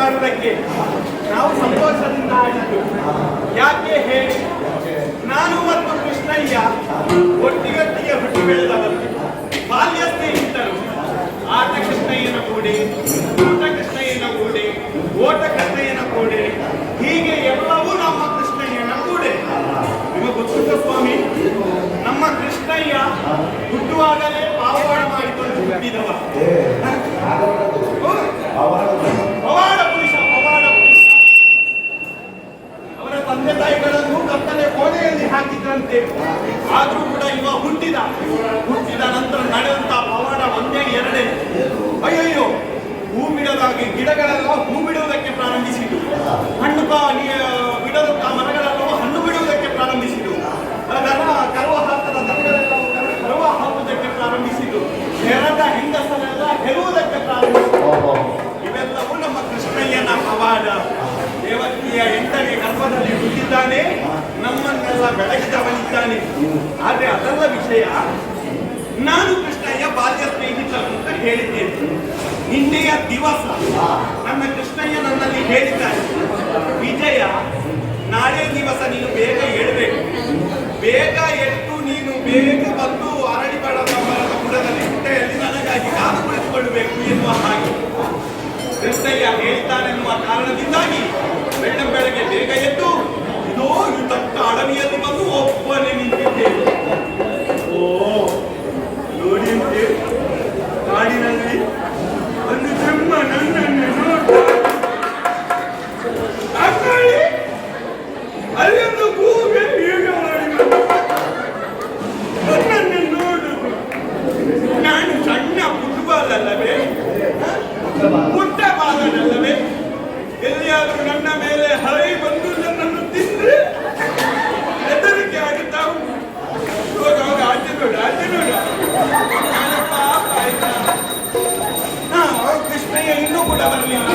ಬರುವುದಕ್ಕೆ ನಾವು ಸಂತೋಷದಿಂದ ಆಡಿದ್ದು. ಯಾಕೆ ಹೇಳಿ, ನಾನು ಮತ್ತು ಕೃಷ್ಣಯ್ಯ ಒಟ್ಟಿಗಟ್ಟಿಗೆ ಹುಟ್ಟಿ ಬೆಳೆದವರು, ಬಾಲ್ಯ ಸ್ನೇಹಿತರು. ಆಟ ಕೃಷ್ಣಯ್ಯನ ಕೂಡೆ, ಊಟ ಕೃಷ್ಣಯ್ಯನ ಕೂಡೆ, ಓಟ ಕೃಷ್ಣಯ್ಯನ ಕೂಡೆ, ಹೀಗೆ ಎಲ್ಲವೂ ನಮ್ಮ ಕೃಷ್ಣಯ್ಯನ ಕೂಡೆ. ನಿಮಗೆ ಗೊತ್ತಿಲ್ಲ ಸ್ವಾಮಿ, ನಮ್ಮ ಕೃಷ್ಣಯ್ಯ ಹುಟ್ಟುವಾಗಲೇ ಪಾವಡ ಮಾಡಿಕೊಂಡು ಹುಟ್ಟಿದವ. ಪವಾಡ ಪುರುಷ, ಪವಾಡ ಪುರುಷ. ಅವರ ತಂದೆ ತಾಯಿಗಳನ್ನು ಕತ್ತಲೆ ಕೋಣೆಯಲ್ಲಿ ಹಾಕಿದ್ರಂತೆ. ಆದ್ರೂ ಕೂಡ ಇವ ಹುಟ್ಟಿದ ನಂತರ ನಡೆದಂತಹ ಪವಾಡ ಒಂದೇ ಎರಡೇ. ಅಯ್ಯಯ್ಯೋ, ಹೂ ಬಿಡದಾಗಿ ಗಿಡಗಳೆಲ್ಲ ಹೂ ಬಿಡುವುದಕ್ಕೆ ಪ್ರಾರಂಭಿಸಿತು, ಹಣ್ಣು ಬಿಡದಂತಹ ಮರಗಳೆಲ್ಲವೂ ಹಣ್ಣು ಬಿಡುವುದಕ್ಕೆ ಪ್ರಾರಂಭಿಸಿತು, ಕರುವ ಹಾಕದ ದನಗಳೆಲ್ಲವೂ ಕರುವ ಹಾಕುವುದಕ್ಕೆ ಪ್ರಾರಂಭಿಸಿತು, ಹೆರದ ಹೆಂಗಸರೆಲ್ಲ ಹೆರುವುದಕ್ಕೆ ಪ್ರಾರಂಭಿಸಿತು. ಇವೆಲ್ಲವೂ ನಮ್ಮ ಕೃಷ್ಣಯ್ಯನ ಪವಾಡ. ದೇವಕಿಯ 8ನೇ ಗರ್ಭದಲ್ಲಿ ಹುಟ್ಟಿದ್ದಾನೆ, ನಮ್ಮನ್ನೆಲ್ಲ ಬೆಳಗಿದವನಿದ್ದಾನೆ. ಆದ್ರೆ ಅದೆಲ್ಲ ವಿಷಯ. ನಾನು ಕೃಷ್ಣಯ್ಯ ಬಾಲ್ಯ ಸ್ನೇಹಿತರು ಅಂತ ಹೇಳಿದ್ದೇನೆ. ನಿನ್ನೆಯ ದಿವಸ ನನ್ನ ಕೃಷ್ಣಯ್ಯ ನನ್ನಲ್ಲಿ ಹೇಳಿದ್ದಾನೆ, ವಿಜಯ, ನಾಳೆ ದಿವಸ ನೀನು ಬೇಗ ಏಳಬೇಕು, ಬೇಗ ಎದ್ದು ನೀನು ಬೇಗ ಬಂದು ಅರಳಿ ಬಡದ ಮರದ ಬುಡದಲ್ಲಿ ಹುಟ್ಟೆಯಲ್ಲಿ ನನಗಾಗಿ ಕಾದು ಕುಳಿತುಕೊಳ್ಳಬೇಕು ಎನ್ನುವ ಹಾಗೆ ಕೃಷ್ಣಯ್ಯ ಹೇಳ್ತಾನೆನ್ನುವ ಕಾರಣದಿಂದಾಗಿ ಬೆಳಗ್ಗೆ ಬೇಗ ಎದ್ದು ಇದೋ ಈ ದಟ್ಟ ಅಡವಿಯಲ್ಲಿ ಬಂದು ಒಬ್ಬನೇ ನಿಂತಿದ್ದೇನೆ. ಓ ನೋಡಿ, ಕಾಡಿನಲ್ಲಿ ಒಂದು ಸಿಂಹ ನನ್ನನ್ನು ನೋಡ್ತಾ ಅಲ್ಲೊಂದು ಗೂಬೆ ಹೀಗೆ ಮಾಡಿ ನನ್ನನ್ನು ನೋಡುದು. ನಾನು ಸಣ್ಣ ಫುಟ್ಬಾಲ್ ಅಲ್ಲವೇ, ಪುಟ್ಟ ಬಾಲನಲ್ಲವೇ? ಎಲ್ಲಿಯಾದ್ರೂ ನನ್ನ ಮೇಲೆ ಹರಿ ಬಂದು ನನ್ನನ್ನು ತಿಂದ್ರೆ ಹೆದರಿಕೆ ಆಗುತ್ತಾ ಉಂಟು. ಇವಾಗ ಆಚೆ ನೋಡ, ಆಚೆ ನೋಡ. ಕೃಷ್ಣಯ್ಯ ಇನ್ನೂ ಕೂಡ ಬರಲಿಲ್ಲ.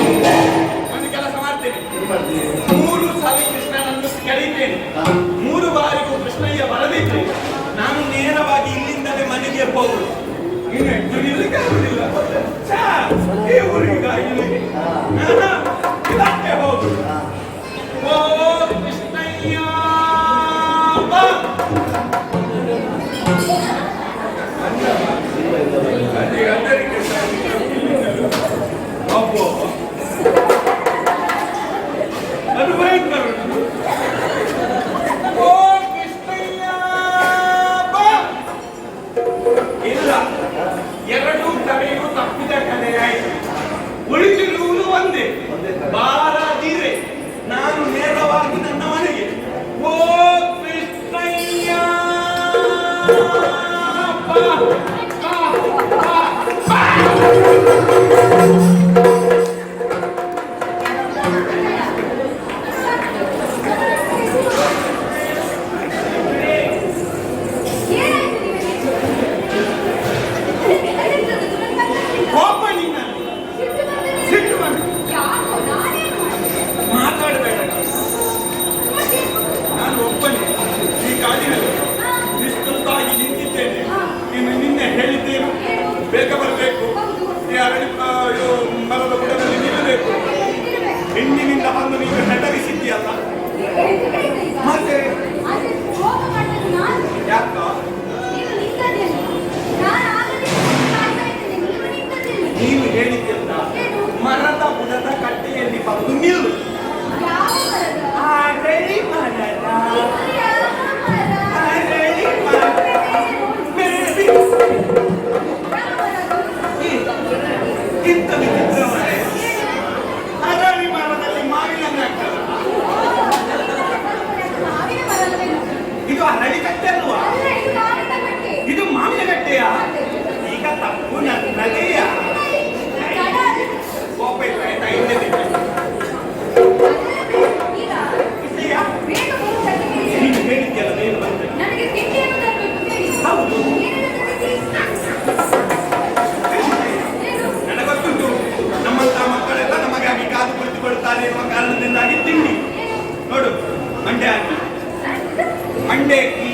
ಒಂದು ಕೆಲಸ ಮಾಡ್ತೇನೆ, 3 ಸಲ ಕೃಷ್ಣನನ್ನು ಕರೀತೇನೆ. 3 ಬಾರಿಗೂ ಕೃಷ್ಣಯ್ಯ ಬರದಿದ್ರೆ ನಾನು ನೇರವಾಗಿ ಇಲ್ಲಿಂದಲೇ ಮನೆಗೆ ಹೋಗುದು. ಇನ್ನೆಂಟು ನಿಲ್ಲಿಕ್ಕೆ ಆಗುದಿಲ್ಲ. ಈ ಊರಿಗಾಗಿ ಇದಕ್ಕೆ ಹೋಗುದು. ಓ ಕೃಷ್ಣಯ್ಯ ಅಪ್ಪೋ, ಅದು ಭಯಂಕರ. ಓ ಕೃಷ್ಣಯ್ಯ ಇಲ್ಲ, 2 ತಡೆಯೂ ತಪ್ಪಿದ ಕಲೆಯಾಯಿತು. ಉಳಿದಿರುವುದು ಒಂದೇ, ಬಾರದಿರೆ ನಾನು ನೇರವಾಗಿ ನನ್ನ ಮನೆಗೆ. ಓ ಕೃಷ್ಣಯ್ಯ ಬೇಗ ಬರಬೇಕು, ಮರದ ಬುಡದಲ್ಲಿ ನಿಲ್ಲಬೇಕು. ಹೆಣ್ಣಿನಿಂದ ಬಂದು ನೀವು ಹೆದರಿಸಿದ್ದೀಯಲ್ಲ, ಮತ್ತೆ ಯಾಕ ನೀನು ಹೇಳಿದ್ಯಲ್ಲ, ಮರದ ಬುಡದ ಕಟ್ಟೆಯಲ್ಲಿ ಬಂದು ನಿಲ್ಲು. ಅರಳಿ ಮರದಲ್ಲಿ ಮಾವಿನ ಇದು ಅರಳಿ ಕಟ್ಟೆ ಅಲ್ವಾ? ಇದು ಮಾವಿನ ಕಟ್ಟೆಯ? ಈಗ ತಪ್ಪು ನನ್ನದೆಯ? ಕೋಪ ಇಲ್ಲ ಆಯ್ತಾ? ಹಿಂದೆ ನೀನು ಹೇಳಿದ್ಯಲ್ಲ ಬೇಗ ಬಂದ್ರೆ. ಹೌದು, ನನಗೊತ್ತುಂಟು ನಮ್ಮಂತಹ ಮಕ್ಕಳೆಲ್ಲ ನಮಗಾಗಿ ಕಾದು ಕುಳಿತುಕೊಳ್ಳುತ್ತಾರೆ ಎನ್ನುವ ಕಾರಣದಿಂದಾಗಿ ತಿಂಡಿ ನೋಡು, ಮಂಡೆ ಹಾಕಿ, ಮಂಡೆ ಅಕ್ಕಿ,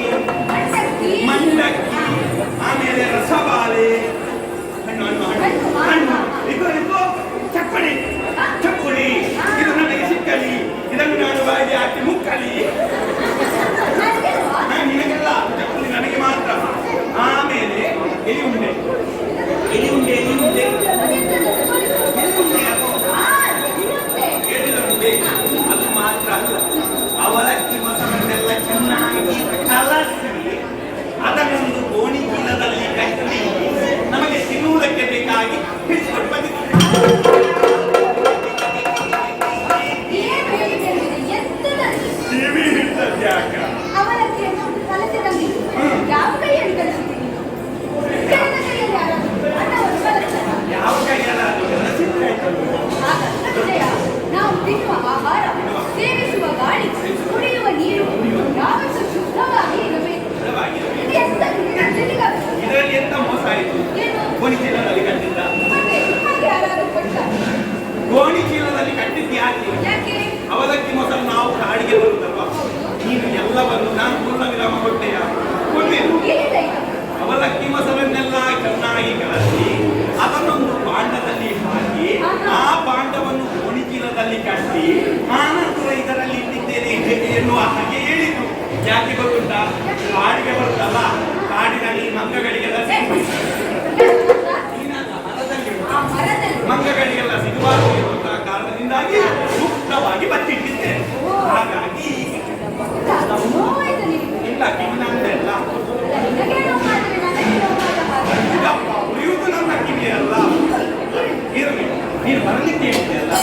ಯಾಕೆ ಗೊತ್ತುಂಟಾ? ಕಾಡಿಗೆ ಬರುತ್ತಲ್ಲ, ಕಾಡಿನಲ್ಲಿ ಮಂಗಗಳಿಗೆಲ್ಲ ಮಂಗಗಳಿಗೆಲ್ಲ ಸಿಗುವಾಗಲೂ ಇರುವಂತಹ ಕಾರಣದಿಂದಾಗಿ ಸೂಕ್ತವಾಗಿ ಬಚ್ಚಿಟ್ಟಿದ್ದೇನೆ. ಹಾಗಾಗಿ ಇಲ್ಲ ಕಿವಿನಂತೆಲ್ಲ ಉಳಿಯುವುದು ನನ್ನ ಕಿವಿಯಲ್ಲ. ಇರಲಿ, ನೀನು ಬರಲಿಕ್ಕೆ ಹೇಳಿದೆಯಲ್ಲ.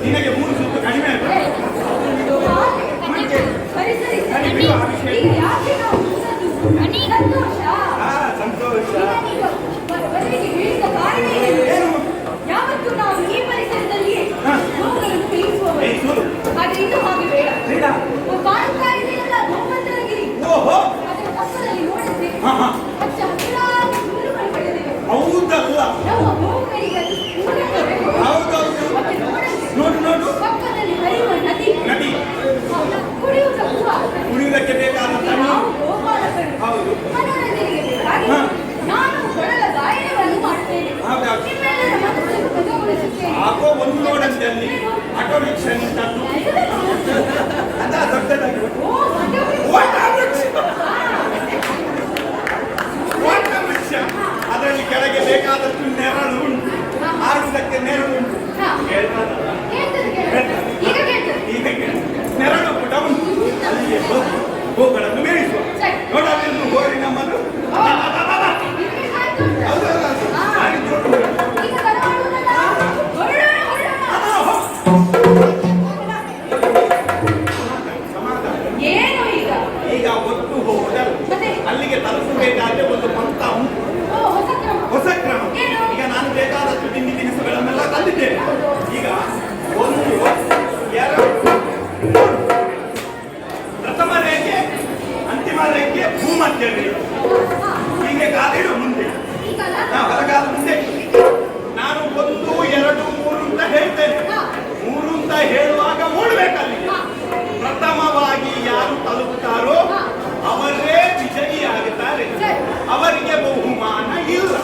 ನಿನಗೆ 3 ಸುತ್ತು ಹೊಸ ಕ್ರಮ. ಈಗ ನಾನು ಬೇಕಾದಷ್ಟು ತಿಂಡಿ ತಿನಿಸುಗಳನ್ನೆಲ್ಲ ತಂದಿದ್ದೇನೆ. ಈಗ 1, 2, 3 ಪ್ರಥಮ ರೇಖೆ, ಅಂತಿಮ ರೇಖೆ, ಭೂಮಧ್ಯ ರೇಖೆ. ಹೀಗೆ ಕಾಲಿಡು ಮುಂದೆ, ಬಲಗಾಲ ಮುಂದೆ. ನಾನು 1, 2, 3 ಅಂತ ಹೇಳ್ತೇನೆ. 3 ಅಂತ ಹೇಳುವಾಗ ಮೂಡಬೇಕಲ್ಲಿ. ಪ್ರಥಮವಾಗಿ ಯಾರು ತಲುಪುತ್ತಾರೋ ಅವರೇ ವಿಜಯಿಯಾಗುತ್ತಾರೆ. ಅವರಿಗೆ ಬಹುಮಾನ ಇಲ್ಲ.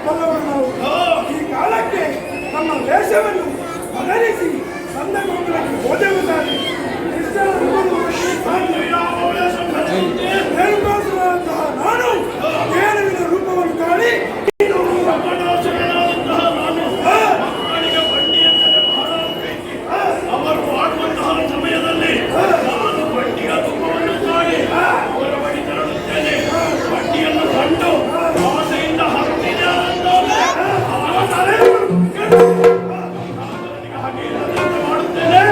ಬಲ್ಲವರು ನಾವು. ಈ ಕಾಲಕ್ಕೆ ನಮ್ಮ ವೇಷವನ್ನು ಬದಲಿಸಿ ಸಂದರ್ಭಗಳಲ್ಲಿ ಹೋದೆವುದಾಗಿ ನಾನು ಕೇಳುವಿನ ರೂಪವನ್ನು ತಾಳಿ ಅವರು ಆಡುವಂತಹ ಸಮಯದಲ್ಲಿ ನಾನು ಬಡ್ಡಿಯ ರೂಪವನ್ನು ತಾಳಿ ಅವರ ಬಳಿ ತೆರಳುತ್ತೇನೆ. ಬಡ್ಡಿಯನ್ನು ಕಂಡು ಆಸೆಯಿಂದ ಹತ್ತಿದೆ ಹಾಗೆ ಮಾಡುತ್ತೇನೆ.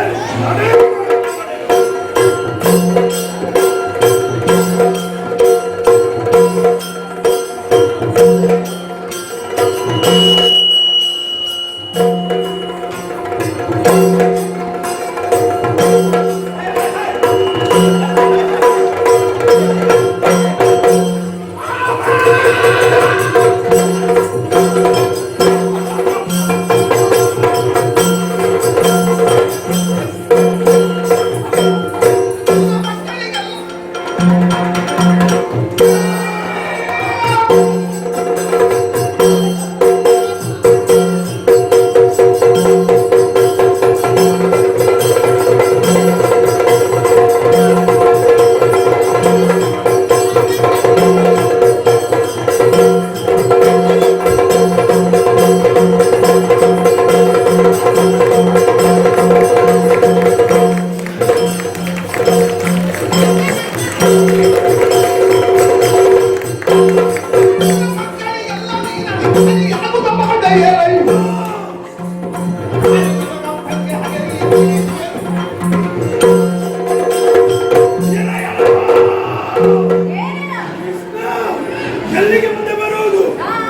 ಎಲ್ಲಿಗೆ ಮುಂದೆ ಬರುವುದು?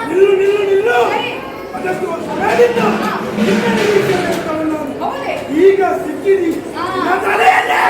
ನಿಲ್ಲು ನಿಲ್ಲು ನಿಲ್ಲು. ಅದಷ್ಟು ಸಮಯದಿಂದ ಈಗ ಸಿಕ್ಕಿದಿ ತಲೆಯಲ್ಲೇ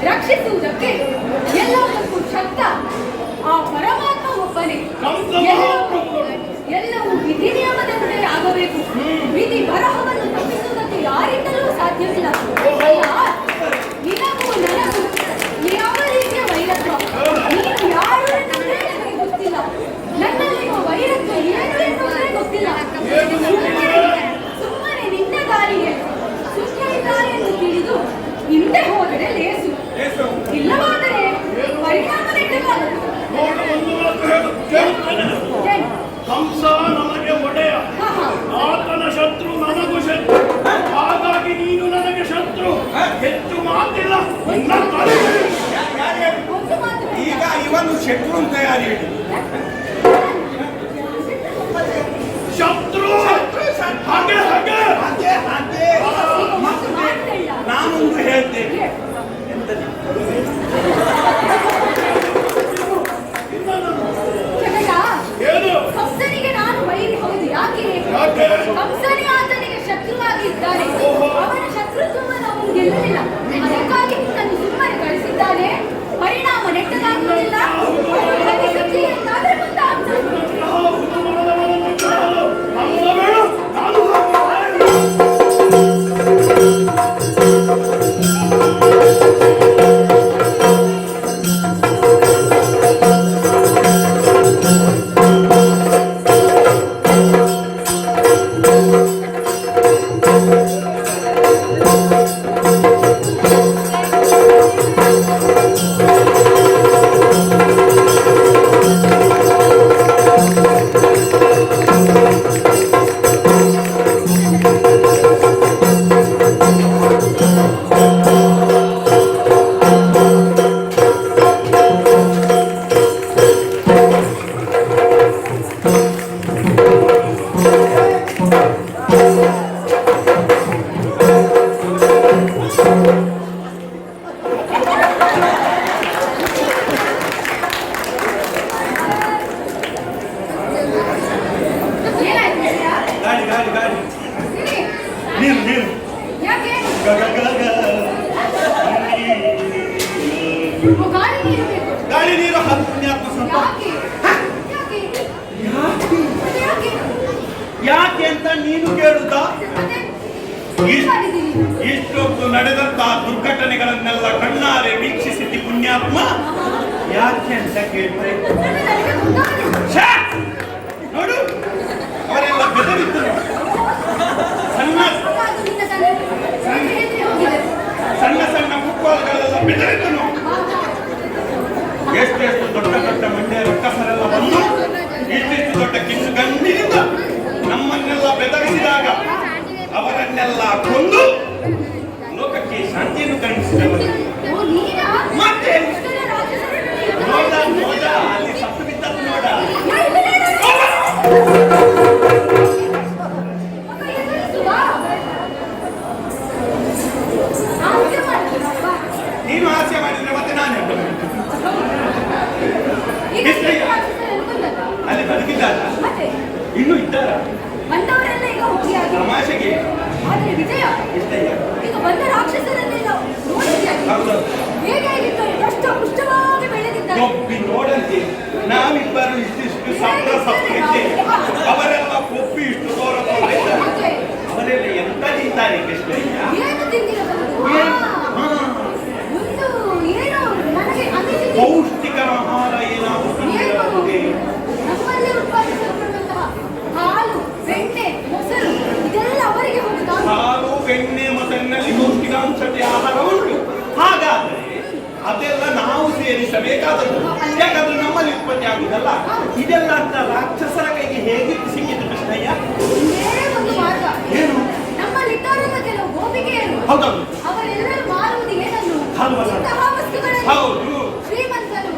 ರಕ್ಷಿಸುವುದಕ್ಕೆ ಎಲ್ಲದಕ್ಕೂ ಶಕ್ತ ಆ ಪರಮಾತ್ಮ ಒಬ್ಬನೇ. ಎಲ್ಲವೂ ವಿಧಿ ನಿಯಮದಂತೆ ಆಗಬೇಕು. ವಿಧಿ ಬರಹವನ್ನು ತಪ್ಪಿಸುವುದಕ್ಕೆ ಯಾರಿಂದಲೂ ಸಾಧ್ಯವಿಲ್ಲ. ನಿನಗೂ ನನಗೂ ಯಾವ ರೀತಿಯ ವೈರತ್ವ, ನೀನು ಯಾರು ಎನ್ನುವುದೇ ನನಗೆ ಗೊತ್ತಿಲ್ಲ. ನನ್ನಲ್ಲಿರುವ ವೈರತ್ವ ಏನು ಎನ್ನುವುದೇ ಗೊತ್ತಿಲ್ಲ. ಸುಮ್ಮನೆ ನಿನ್ನ ದಾರಿಗೆ ಸುಮ್ಮನೆ ಎಂದು ತಿಳಿದು ಹಿಂದೆ ಹೋದರೆ ಲೇಸು, ಇಲ್ಲವಾದರೆ ಪರಿಣಾಮ ನೆಟ್ಟಗಾಗದು. ಕಂಸ ನಮಗೆ ಒಡೆಯ, ಆತನ ಶತ್ರು ನನಗೂ ಶತ್ರು, ಹಾಗಾಗಿ ನೀನು ನನಗೆ ಶತ್ರು. ಹೆಚ್ಚು ಮಾತಿಲ್ಲ. ಈಗ ಇವನು ಶತ್ರು ತಯಾರಿ ಹೇಳಿ. ಶತ್ರು ಹಾಗೆ ಹಾಗೆ ನಾನೊಂದು ಹೇಳ್ತೇನೆ. ಏನು? ಕಂಸನಿಗೆ ನಾನು ವೈರಿ ಹೌದು. ಯಾಕೆ? ಕಂಸನೇ ಆತನಿಗೆ ಶತ್ರುವಾಗಿದ್ದಾನೆ. ಅವನ ಶತ್ರುತ್ವವನ್ನು ಅವನು ಗೆಲ್ಲಲಿಲ್ಲ. ಅದಕ್ಕಾಗಿ ನಿನ್ನನ್ನು ಸುಮ್ಮನೆ ಕಳಿಸಿದ್ದಾನೆ. ಪರಿಣಾಮ ನೆಟ್ಟಗಾಗುವುದಿಲ್ಲ. ಗಾಳಿ ನೀರು ಯಾಕೆ ಅಂತ ನೀನು ಕೇಳುತ್ತಾ? ಇಷ್ಟೊಂದು ನಡೆದಂತಹ ದುರ್ಘಟನೆಗಳನ್ನೆಲ್ಲ ಕಣ್ಣಾರೆ ವೀಕ್ಷಿಸಿದ್ದಿ ಪುಣ್ಯಾತ್ಮ. ಯಾಕೆ ಅಂತ ಕೇಳಿದ್ರೆ ನೋಡು, ಅವರೆಲ್ಲ ಬೆದರಿದ್ದರು. ಸಣ್ಣ ಸಣ್ಣ ಮುಕ್ಕಾಲುಗಳೆಲ್ಲ ಬೆದರಿದ್ದನು. ಎಷ್ಟೆಷ್ಟು ದೊಡ್ಡ ದೊಡ್ಡ ಮಂಡ್ಯ ರಕ್ಕಸರೆಲ್ಲ ಬಂದು ಇಷ್ಟಿಷ್ಟು ದೊಡ್ಡ ಕಿಸು ಗಂಡಿನಿಂದ ನಮ್ಮನ್ನೆಲ್ಲ ಬೆದರಿಸಿದಾಗ ಅವರನ್ನೆಲ್ಲ ಕೊಂದು ಲೋಕಕ್ಕೆ ಶಾಂತಿಯನ್ನು ಕರುಣಿಸಿದವರು. ಓ, ನೀನಾ? ಮತ್ತೆ ಇಷ್ಟೆಲ್ಲ ರಾಕ್ಷಸರನ್ನು ಯುದ್ಧ ನೋಡ ಮಾಡಿದ್ದು ನೋಡ ಅಲ್ಲಿ ಸತ್ತು ಬಿದ್ದದ್ದು ನೋಡ. ಮಗ ಎದುರಿಸುವ? ಹಾಸ್ಯ ಮಾಡ್ತೀರಲ್ವಾ? ನೀನು ಹಾಸ್ಯ ಮಾಡಿದ್ರೆ ಮತ್ತೆ ನಾನು ಈಗ ಕೃಷ್ಣಯ್ಯ ರಾಕ್ಷಸರನ್ನು ಕೊಂದದ್ದ? ಅಲ್ಲಿ ಬದುಕಿದ್ದಾರ ಮತ್ತೆ ಇನ್ನೂ ಇದ್ದಾರ ಬಂದವರೆಲ್ಲ ಈಗ ಹೋಗಿ ಆಗಿದೆ. ತಮಾಷೆಗೆ ಆದರೆ ವಿಜಯ, ಕೃಷ್ಣಯ್ಯ ಈಗ ಬಂದ ರಾಕ್ಷಸರನ್ನೆಲ್ಲ ನೋಡಿದ್ಯಾಗಿ ಹೌದು ಹೇಗೆ ಆಗಿದ್ದಾರೆ? ಎಷ್ಟು ಪುಷ್ಟವಾಗಿ ಬೆಳೆದಿದ್ದಾರೆ. ಕೊಬ್ಬಿ ನೋಡಂತೆ ನಾವಿಬ್ಬರು ಇಷ್ಟಿಷ್ಟು ಸಪ್ಪಿದ್ದೆ ಅವರೆಲ್ಲ ಕೊಬ್ಬಿ ಇಷ್ಟು ತೋರಿದ್ದಾರೆ. ಮತ್ತೆ ಅವರೆಲ್ಲ ಎಂತ ನಿಂತಾರೆ ಕೃಷ್ಣಯ್ಯ? ಏನು ತಿಂದಿರಬಹುದು? ಒಂದು ಏನು ನನಗೆ ಅನಿಸಿದೆ. ಪೌಷ್ಟಿಕ ಆಹಾರ ಏನಾದರೂ ತಿಂದಿರಬಹುದೇ? ನಮ್ಮಲ್ಲಿ ಉತ್ಪಾದಿಸಲ್ಪಡುವಂತಹ ಹಾಲು, ಬೆಣ್ಣೆ, ಮೊಸರು ಇದೆಲ್ಲ ಅವರಿಗೆ ಹೋಗುತ್ತಾ? ಹಾಲು ಬೆಣ್ಣೆ ಮೊಸರಿನಲ್ಲಿ ಪೌಷ್ಟಿಕಾಂಶತೆ ಆಹಾರ ಉಂಟು. ಹಾಗಾದ್ರೆ ಅದೆಲ್ಲ ನಾವು ಸೇರಿಸಬೇಕಾದದ್ದು. ಯಾಕಂದ್ರೆ ನಮ್ಮಲ್ಲಿ ಉತ್ಪತ್ತಿ ಆಗುದಲ್ಲ. ಇದೆಲ್ಲ ಅಂತ ರಾಕ್ಷಸರ ಕೈಗೆ ಹೇಗೆ ಸಿಕ್ಕಿತು ಕೃಷ್ಣಯ್ಯ? ಇದೇ ಒಂದು ಮಾರ್ಗ. ಏನು? ನಮ್ಮಲ್ಲಿದ್ದಾರಲ್ಲ ಕೆಲವು ಗೋಪಿಕೆಯರು, ಹೌದೌದು. ಅವರೆಲ್ಲರೂ ಮಾರುವುದು ಏನನ್ನು? ಹಲ್ವಲ್ಲ? ಇಂತಹ ವಸ್ತುಗಳನ್ನು. ಹೌದು. ಶ್ರೀಮಂತರು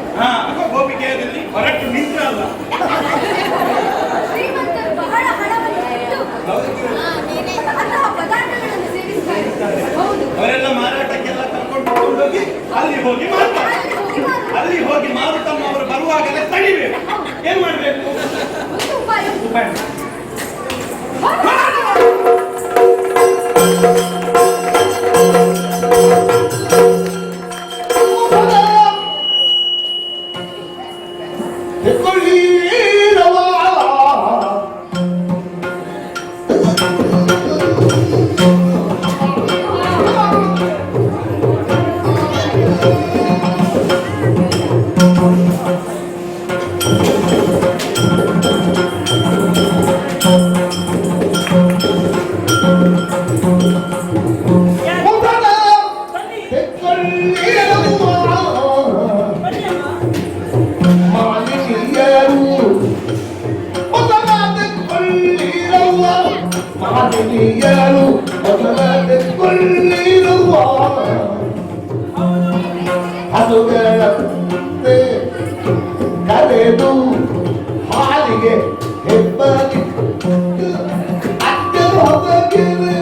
ಗೋಪಿಕೆಯರಲ್ಲಿ ಹೊರಟು ನಿಂತ್ರಲ್ಲ. ಶ್ರೀಮಂತರು ಬಹಳ ಹಣವನ್ನು ಇಟ್ಟು ಅಂತಹ ಪದಾರ್ಥಗಳನ್ನು ಸೇವಿಸ್ತಾರೆ. ಹೌದು, ಅವರೆಲ್ಲ ಮಾರಾಟಕ್ಕೆಲ್ಲ ಕರ್ಕೊಂಡು ಹೋಗಿ ಅಲ್ಲಿ ಹೋಗಿ ಮಾರ್ತಾರೆ. ಅಲ್ಲಿ ಹೋಗಿ ಮಾರುತ್ತಮ್ಮ ಅವರು ಬರುವಾಗಲೇ ತಡಿಬೇಕು. ಏನ್ ಮಾಡ್ಬೇಕು? ಒಂದು ಉಪಾಯ. ಉಪಾಯ. ಹಸುಗಳಂತೆ ಕರೆದು ಹಾಲಿಗೆ ಹೆಬ್ಬಲಿ ಅಡ್ಡ ಹೊರಗಿವೆ.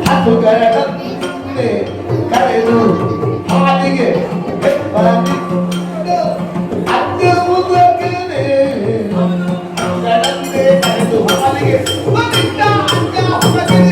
ಹಸುಗಳಂತೆ ಕರೆದು ಹಾಲಿಗೆ ಹೆಬ್ಬಲಿ ಅಡ್ಡ ಹೊರಗಿವೆ. ಹಸುಗಳಂತೆ ಕರೆದು ಹಾಲಿಗೆ ಅಡ್ಡ ಹೊರಗಿವೆ.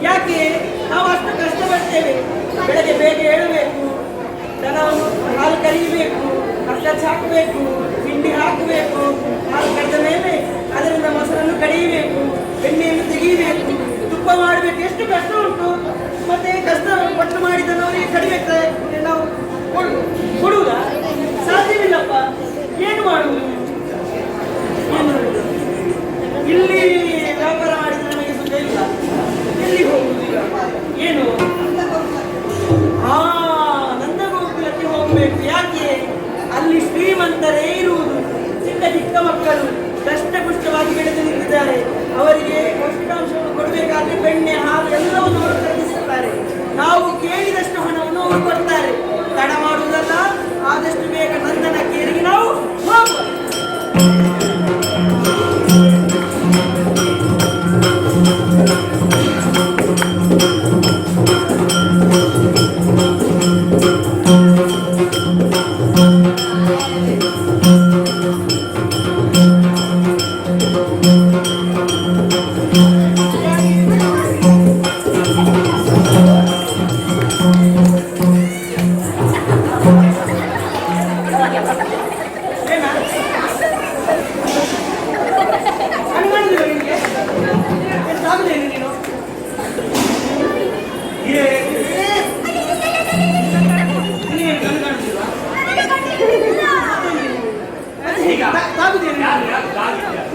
ಯಾಕೆ ನಾವು ಅಷ್ಟು ಕಷ್ಟಪಡ್ತೇವೆ? ಬೆಳಗ್ಗೆ ಬೇಗ ಏಳಬೇಕು, ದನವನ್ನು ಹಾಲು ಕರಿಬೇಕು, ಕಷ್ಟ ಹಾಕಬೇಕು, ಹಿಂಡಿ ಹಾಕಬೇಕು, ಹಾಲು ಕರೆದ ಮೇಲೆ ಅದರಿಂದ ಮೊಸರನ್ನು ಕಡಿಯಬೇಕು, ಬೆಣ್ಣೆಯನ್ನು ತೆಗೀಬೇಕು, ತುಪ್ಪ ಮಾಡಬೇಕು. ಎಷ್ಟು ಕಷ್ಟ ಉಂಟು. ಮತ್ತೆ ಕಷ್ಟ ಪಟ್ಟು ಮಾಡಿದನವರಿಗೆ ಕಡಿಬೇಕು ನಾವು ಕೊಡುವುದಾ? ಸಾಧ್ಯವಿಲ್ಲಪ್ಪ. ಏನು ಮಾಡುವುದು? ಇಲ್ಲಿ ವ್ಯಾಪಾರ ಮಾಡಿದ್ರೆ ನಮಗೆ ಸುಖ ಇಲ್ಲ. ಎಲ್ಲಿ ಹೋಗುವುದು ಈಗ? ಏನು? ನಂದಗೋಕುಲಕ್ಕೆ ಹೋಗಬೇಕು. ಯಾಕೆ? ಅಲ್ಲಿ ಶ್ರೀಮಂತರೇ ಇರುವುದು. ಚಿಕ್ಕ ಚಿಕ್ಕ ಮಕ್ಕಳು ದಷ್ಟಪುಷ್ಟವಾಗಿ ಬೆಳೆದು ನಿಂತಿದ್ದಾರೆ. ಅವರಿಗೆ ಪೌಷ್ಟಿಕಾಂಶವನ್ನು ಕೊಡಬೇಕಾದ್ರೆ ಬೆಣ್ಣೆ, ಹಾಲು ಎಲ್ಲವನ್ನು ಅವರು ಖರೀದಿಸುತ್ತಾರೆ. ನಾವು ಕೇಳಿದಷ್ಟು ಹಣವನ್ನು ಅವರು ಕೊಡ್ತಾರೆ. ತಡ ಮಾಡುವುದಲ್ಲ, ಆದಷ್ಟು ಬೇಗ ನಂದನ ಕೇರಿಗೆ ನಾವು ಹೋಗುವ.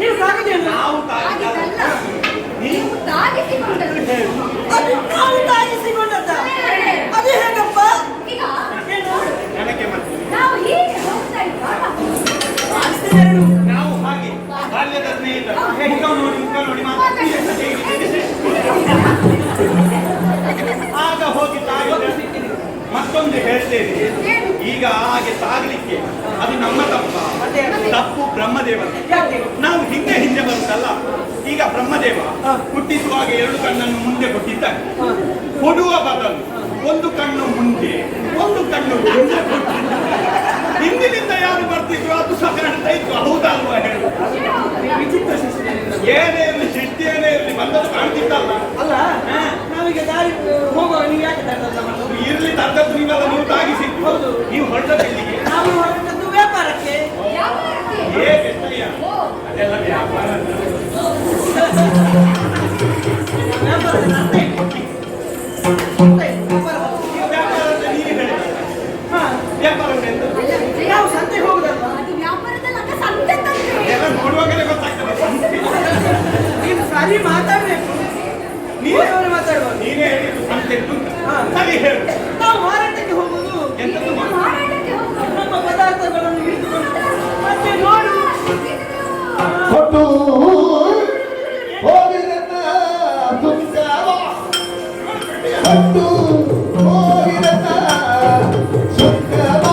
ನೀವು ತಾಗಿದ್ದೇನೆ. ನೀವು ತಾಗಿಸಿಕೊಂಡದ್ದು. ನಾವು ತಾಗಿಸಿಕೊಂಡದ್ದ? ಅದು ಹೇಗಪ್ಪ? ಈಗ ನನಗೆ ಮತ್ತೆ ನಾವು ಹೀಗೆ ಹೋಗ್ತಾ ಇದ್ದಾಗ ನಾವು ಹಾಗೆ ಬಾಲ್ಯದ ಸ್ನೇಹಿತರು. ಮುಖ ನೋಡಿ ಆಗ ಹೋಗಿ ತಾಗಿದ ಮತ್ತೊಂದು ಹೇಳ್ತೇನೆ. ಈಗ ಹಾಗೆ ತಾಗಲಿಕ್ಕೆ ಅದು ನಮ್ಮ ತಪ್ಪು ಬ್ರಹ್ಮದೇವ. ನಾವು ಹಿಂದೆ ಬರುತ್ತಲ್ಲ. ಈಗ ಬ್ರಹ್ಮದೇವ ಹುಟ್ಟಿಸುವಾಗ 2 ಕಣ್ಣನ್ನು ಮುಂದೆ ಕೊಟ್ಟಿದ್ದಾನೆ. ಕೊಡುವ ಬದಲು 1 ಕಣ್ಣು ಮುಂದೆ 1 ಕಣ್ಣು ಮುಂದೆ ಹಿಂದಿನಿಂದ ಯಾರು ಬರ್ತಿದ್ರು ಅದು ಸಹ ಕಾಣ್ತಾ ಇತ್ತು. ಹೌದಲ್ವಾ ಹೇಳು? ವಿಚಿತ್ರ ಶಿಸ್ತು. ಏನೇ ಇರಲಿ ಶಿಸ್ತಿ ಏನೇ ಇರಲಿ ಬಂದದ್ದು ಕಾಣ್ತಿತ್ತಲ್ಲ. ಅಲ್ಲ, ನಾವೀಗ ದಾರಿ ಹೋಗುವಾಗ ನೀವು ಯಾಕೆ ತರದಲ್ಲ? ಇರ್ಲಿ, ತರದದ್ದು ನೀವೆಲ್ಲ ನೀವು ತಾಗಿಸಿದ್ದು. ಹೌದು. ನೀವು ಹೊರಟದ್ದು ಎಲ್ಲಿಗೆ? ನಾವು ಹೊರಟದ್ದು ವ್ಯಾಪಾರಕ್ಕೆ. ಹೇಗೆ ಸರಿಯಾ? ಅದೆಲ್ಲ ವ್ಯಾಪಾರ. ವ್ಯಾಪಾರದ ಅರ್ಥ ವ್ಯಾಪಾರ ಅಂತ ನೀವೇ ಹೇಳಿ. ವ್ಯಾಪಾರ ಎಂತ? ನಾವು ಸಂತೆಗೆ ಹೋಗುದಲ್ವಾ? ಅದು ವ್ಯಾಪಾರದಲ್ಲ, ಸಂತೆ ತಂದ್ರೆ. ಎಲ್ಲ ನೋಡುವಾಗಲೇ ಗೊತ್ತಾಗ್ತದೆ. ನೀನು ಸರಿ ಮಾತಾಡ್ಬೇಕು. ನೀವೇ ಮಾತಾಡುವ. ನೀನೇ ಹೇಳಿದ್ದು ಸಂತೆ ಉಂಟು. ಹಾ. ಸರಿ ಹೇಳು. ನಾವು ಮಾರಾಟಕ್ಕೆ ಹೋಗುದು. ಎಂತದ್ದು ಮಾರಾಟಕ್ಕೆ ಹೋಗುವ ನಮ್ಮ ಪದಾರ್ಥಗಳನ್ನು ಇಟ್ಟುಕೊಂಡು ಮತ್ತೆ ನೋಡು. ಕೊಟ್ಟು ಹೋಗಿರನ್ನ ಸುಂಕವ ಕೊಟ್ಟು ಹೋಗಿರನ್ನ ಸುಂಕವ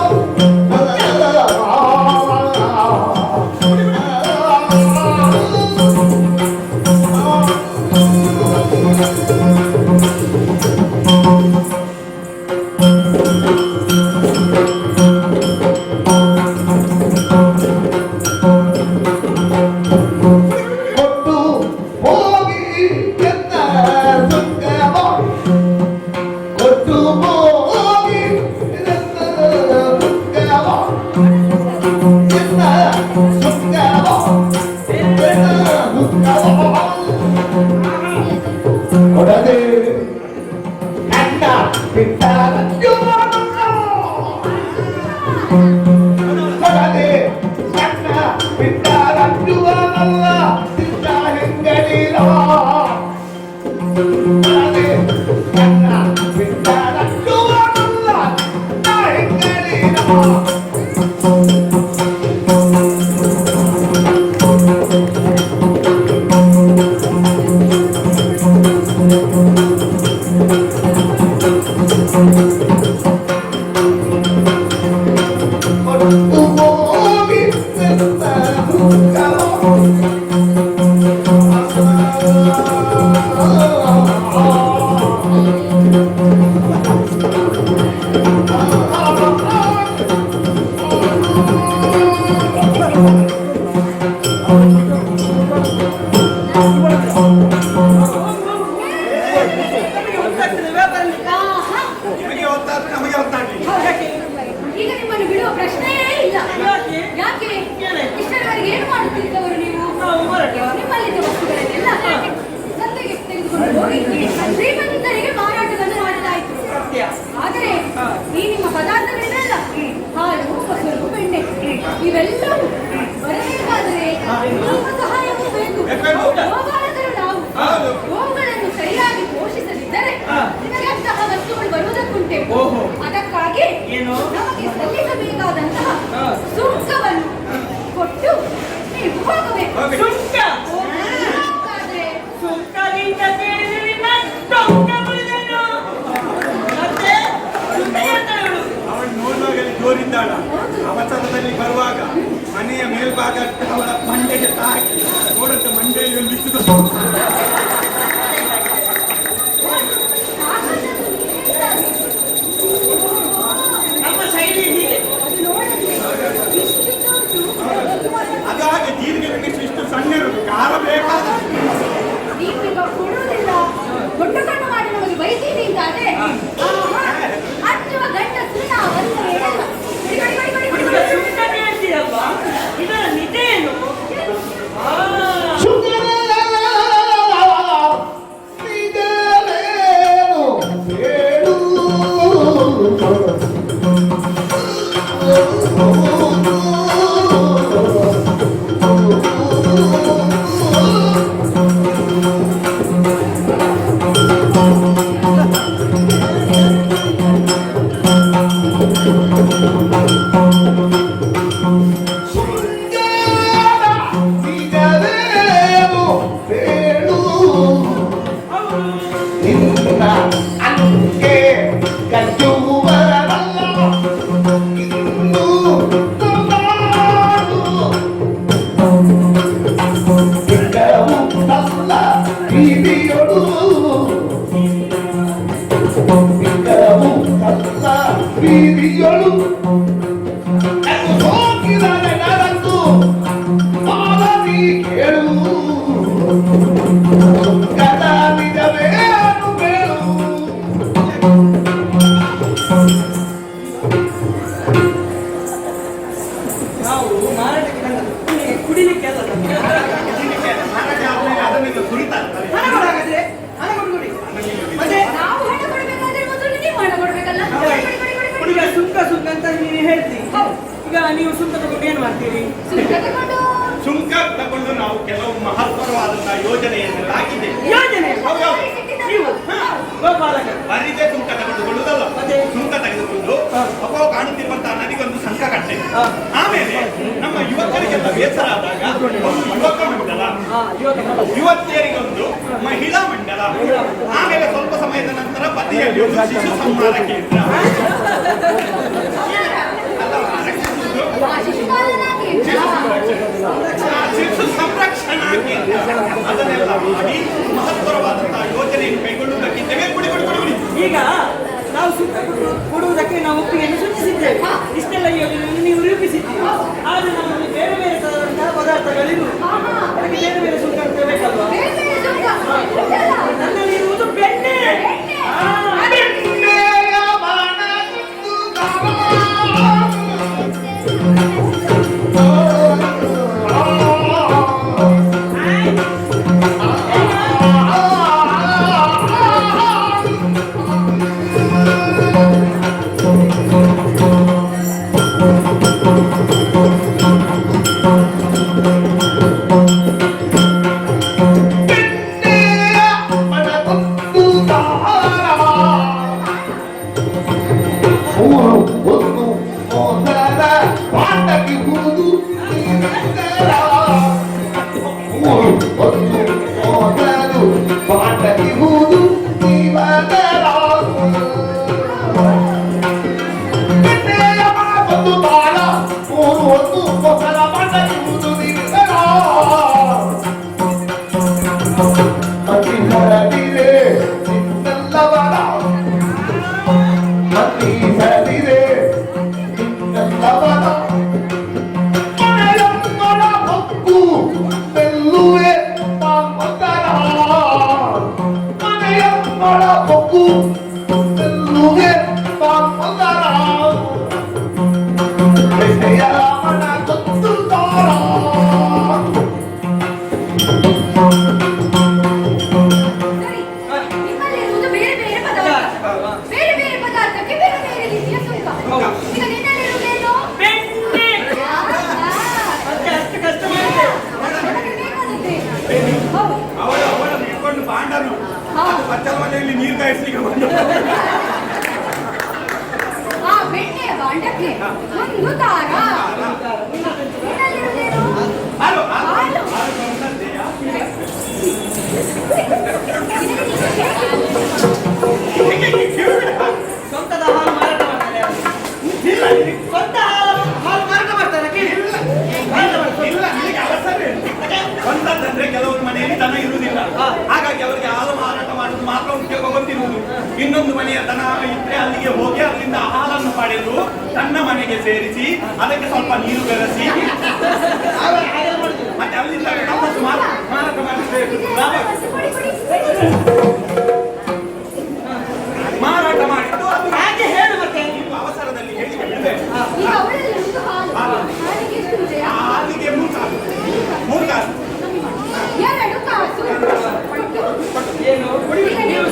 ಈಗ ನಿಮ್ಮನ್ನು ಬಿಡುವ ಪ್ರಶ್ನೆಯೇ ಇಲ್ಲ. ಯಾಕೆ? ಇಷ್ಟರವರೆಗೆ ಏನು ಮಾಡುತ್ತಿದ್ದವರು ನೀವು? ನಿಮ್ಮಲ್ಲಿದ್ದ ವಸ್ತುಗಳನ್ನೆಲ್ಲ ಸಂತೆಗೆ ತೆಗೆದುಕೊಂಡು ಹೋಗಿ ಶ್ರೀಮಂತರಿಗೆ ಮಾರಾಟವನ್ನು ಮಾಡಲಾಯಿತು. ಆದರೆ ಈ ನಿಮ್ಮ ಪದಾರ್ಥಗಳನ್ನೆಲ್ಲ ಹಾಲು, ಮೊಸರು, ಬೆಣ್ಣೆ ಇವೆಲ್ಲವೂ ಬರಬೇಕಾದರೆ ನಮ್ಮ ಸಹಾಯವೂ ಬೇಕು. ಗೋಪಾಲಕರು ನಾವು ಗೋವುಗಳನ್ನು ಸರಿಯಾಗಿ ಪೋಷಿಸದಿದ್ದರೆ ನಿಮಗೆಂತಹ ವಸ್ತುಗಳು ಬರುವುದಕ್ಕುಂಟೆ. ಅದಕ್ಕಾಗಿ ನಮಗೆ ಸಲ್ಲಿಸಬೇಕಾದಂತಹ ಸುಂಕವನ್ನು ಕೊಟ್ಟು ನೀವು ಹೋಗಬೇಕು. ಸುಂಕದಿಂದ ಕೇಳಿದರೆ ಬಂದಿದ್ದಾಳ. ಅವಸರದಲ್ಲಿ ಬರುವಾಗ ಮನೆಯ ಮೇಲ್ಭಾಗ ಅವಳ ಮಂಡೆಗೆ ತಾಕಿ ನೋಡಂತ ಮಂಡೆಯಲ್ಲಿ ಬಿಸಿದು ನಮ್ಮ ಶೈಲಿ ಹೀಗೆ. ಅದು ಹಾಗೆ ಜೀರಿಗೆ ಮಿಕ್ಸ್ ಇಷ್ಟು ಸಣ್ಣ ಇರುವುದು ಖಾರ ಬೇಕಾದ ನೀವೀಗ ಕೊಡುವುದಿಲ್ಲ ದೊಡ್ಡ ಕಣ್ಣು ಮಾಡಿ ನಮಗೆ ಬೈತೀನಿ ಅಂತಾದ್ರೆ ಹಚ್ಚುವ ಗಂಡಸರು ನಾವಲ್ಲೇ ಹೇಳಲ್ಲ. ಇದು ಸುಮ್ಮನೆ ಹೇಳ್ತೀರಲ್ವಾ? ಇದರ ನಿಜ ಏನು? ನೀವು ಸುಂಕ ತಗೊಂಡು ಏನು ಮಾಡ್ತೀರಿ? ಸುಂಕ ತಗೊಂಡು ನಾವು ಕೆಲವು ಮಹತ್ವವಾದಂತಹ ಯೋಜನೆಯನ್ನೆಲ್ಲ ಹಾಕಿದೆ. ಯೋಜನೆ ನೀವು ಬರಿದೆ ಸುಂಕ ತೆಗೆದುಕೊಳ್ಳುವುದಲ್ಲ, ಸುಂಕ ತೆಗೆದುಕೊಂಡು ಅಪೋ ಕಾಣುತ್ತಿರುವಂತಹ ನದಿಗೊಂದು ಸಂಘ ಕಟ್ಟೆ. ಆಮೇಲೆ ನಮ್ಮ ಯುವಕರಿಗೆಲ್ಲ ಬೇಸರ ಆದಾಗ ಒಂದು ಯುವಕ ಮಂಡಲ, ಯುವತಿಯರಿಗೊಂದು ಮಹಿಳಾ ಮಂಡಲ, ಆಮೇಲೆ ಸ್ವಲ್ಪ ಸಮಯದ ನಂತರ ಪತಿಯಲ್ಲಿ ಒಂದು ಶಿಶು ಸಂಹಾರ ಕೇಂದ್ರ, ಶಿಶು ಸಂರಕ್ಷಣಾ ಕೇಂದ್ರ, ಅದನ್ನೆಲ್ಲ ಮಾಡಿ ಮಹತ್ತರವಾದಂತಹ ಯೋಜನೆಯನ್ನು ಕೈಗೊಳ್ಳುವುದಕ್ಕಿದ್ದೇವೆ. ಈಗ ನಾವು ಸುತ್ತ ಕೊಡುವುದಕ್ಕೆ ನಾವು ಒಪ್ಪಿಗೆಯನ್ನು ಸೂಚಿಸಿದ್ದೇವೆ. ಇಷ್ಟೆಲ್ಲ ಯೋಜನೆಯನ್ನು ನೀವು ರೂಪಿಸಿದ್ದೀರಿ. ಆದರೆ ನಮ್ಮಲ್ಲಿ ಬೇರೆ ಬೇರೆ ತರಹದಂತಹ ಪದಾರ್ಥಗಳಿವೆ. ಅದಕ್ಕೆ ಬೇರೆ ಬೇರೆ ಸುಂಕ ಬೇಕಲ್ವಾ? ನನ್ನಲ್ಲಿ ಇರುವುದು ಬೆಣ್ಣೆ. ಸ್ವಂತ ಅದರಿಂದ ಹಾಲನ್ನು ಪಡೆದು ತನ್ನ ಮನೆಗೆ ಸೇರಿಸಿ ಅದಕ್ಕೆ ಸ್ವಲ್ಪ ನೀರು ಬೆರೆಸಿ ಮತ್ತೆ ಅಲ್ಲಿಂದ ವಾಪಸ್ಸು ಮಾರಾಟ ಮಾಡಿಸಬೇಕು. ಮಾರಾಟ ಮಾಡಿದ್ದು ಅದು ಹಾಗೆ ಹೇಳು ಮತ್ತೆ. ನೀವು ಅವಸರದಲ್ಲಿ ಹೇಳಿ ಬಿಡಬೇಡಿ. ಈಗ ಅವಳಲ್ಲಿ ಒಂದು ಹಾಲು. ಹಾಲಿಗೆ ಎಷ್ಟು ವಿಜಯ? ಹಾಲಿಗೆ 3 ಕಾಸು. 3 ಕಾಸು. 2 ಕಾಸು. ಏನು ಕುಡಿಯುವ ನೀವು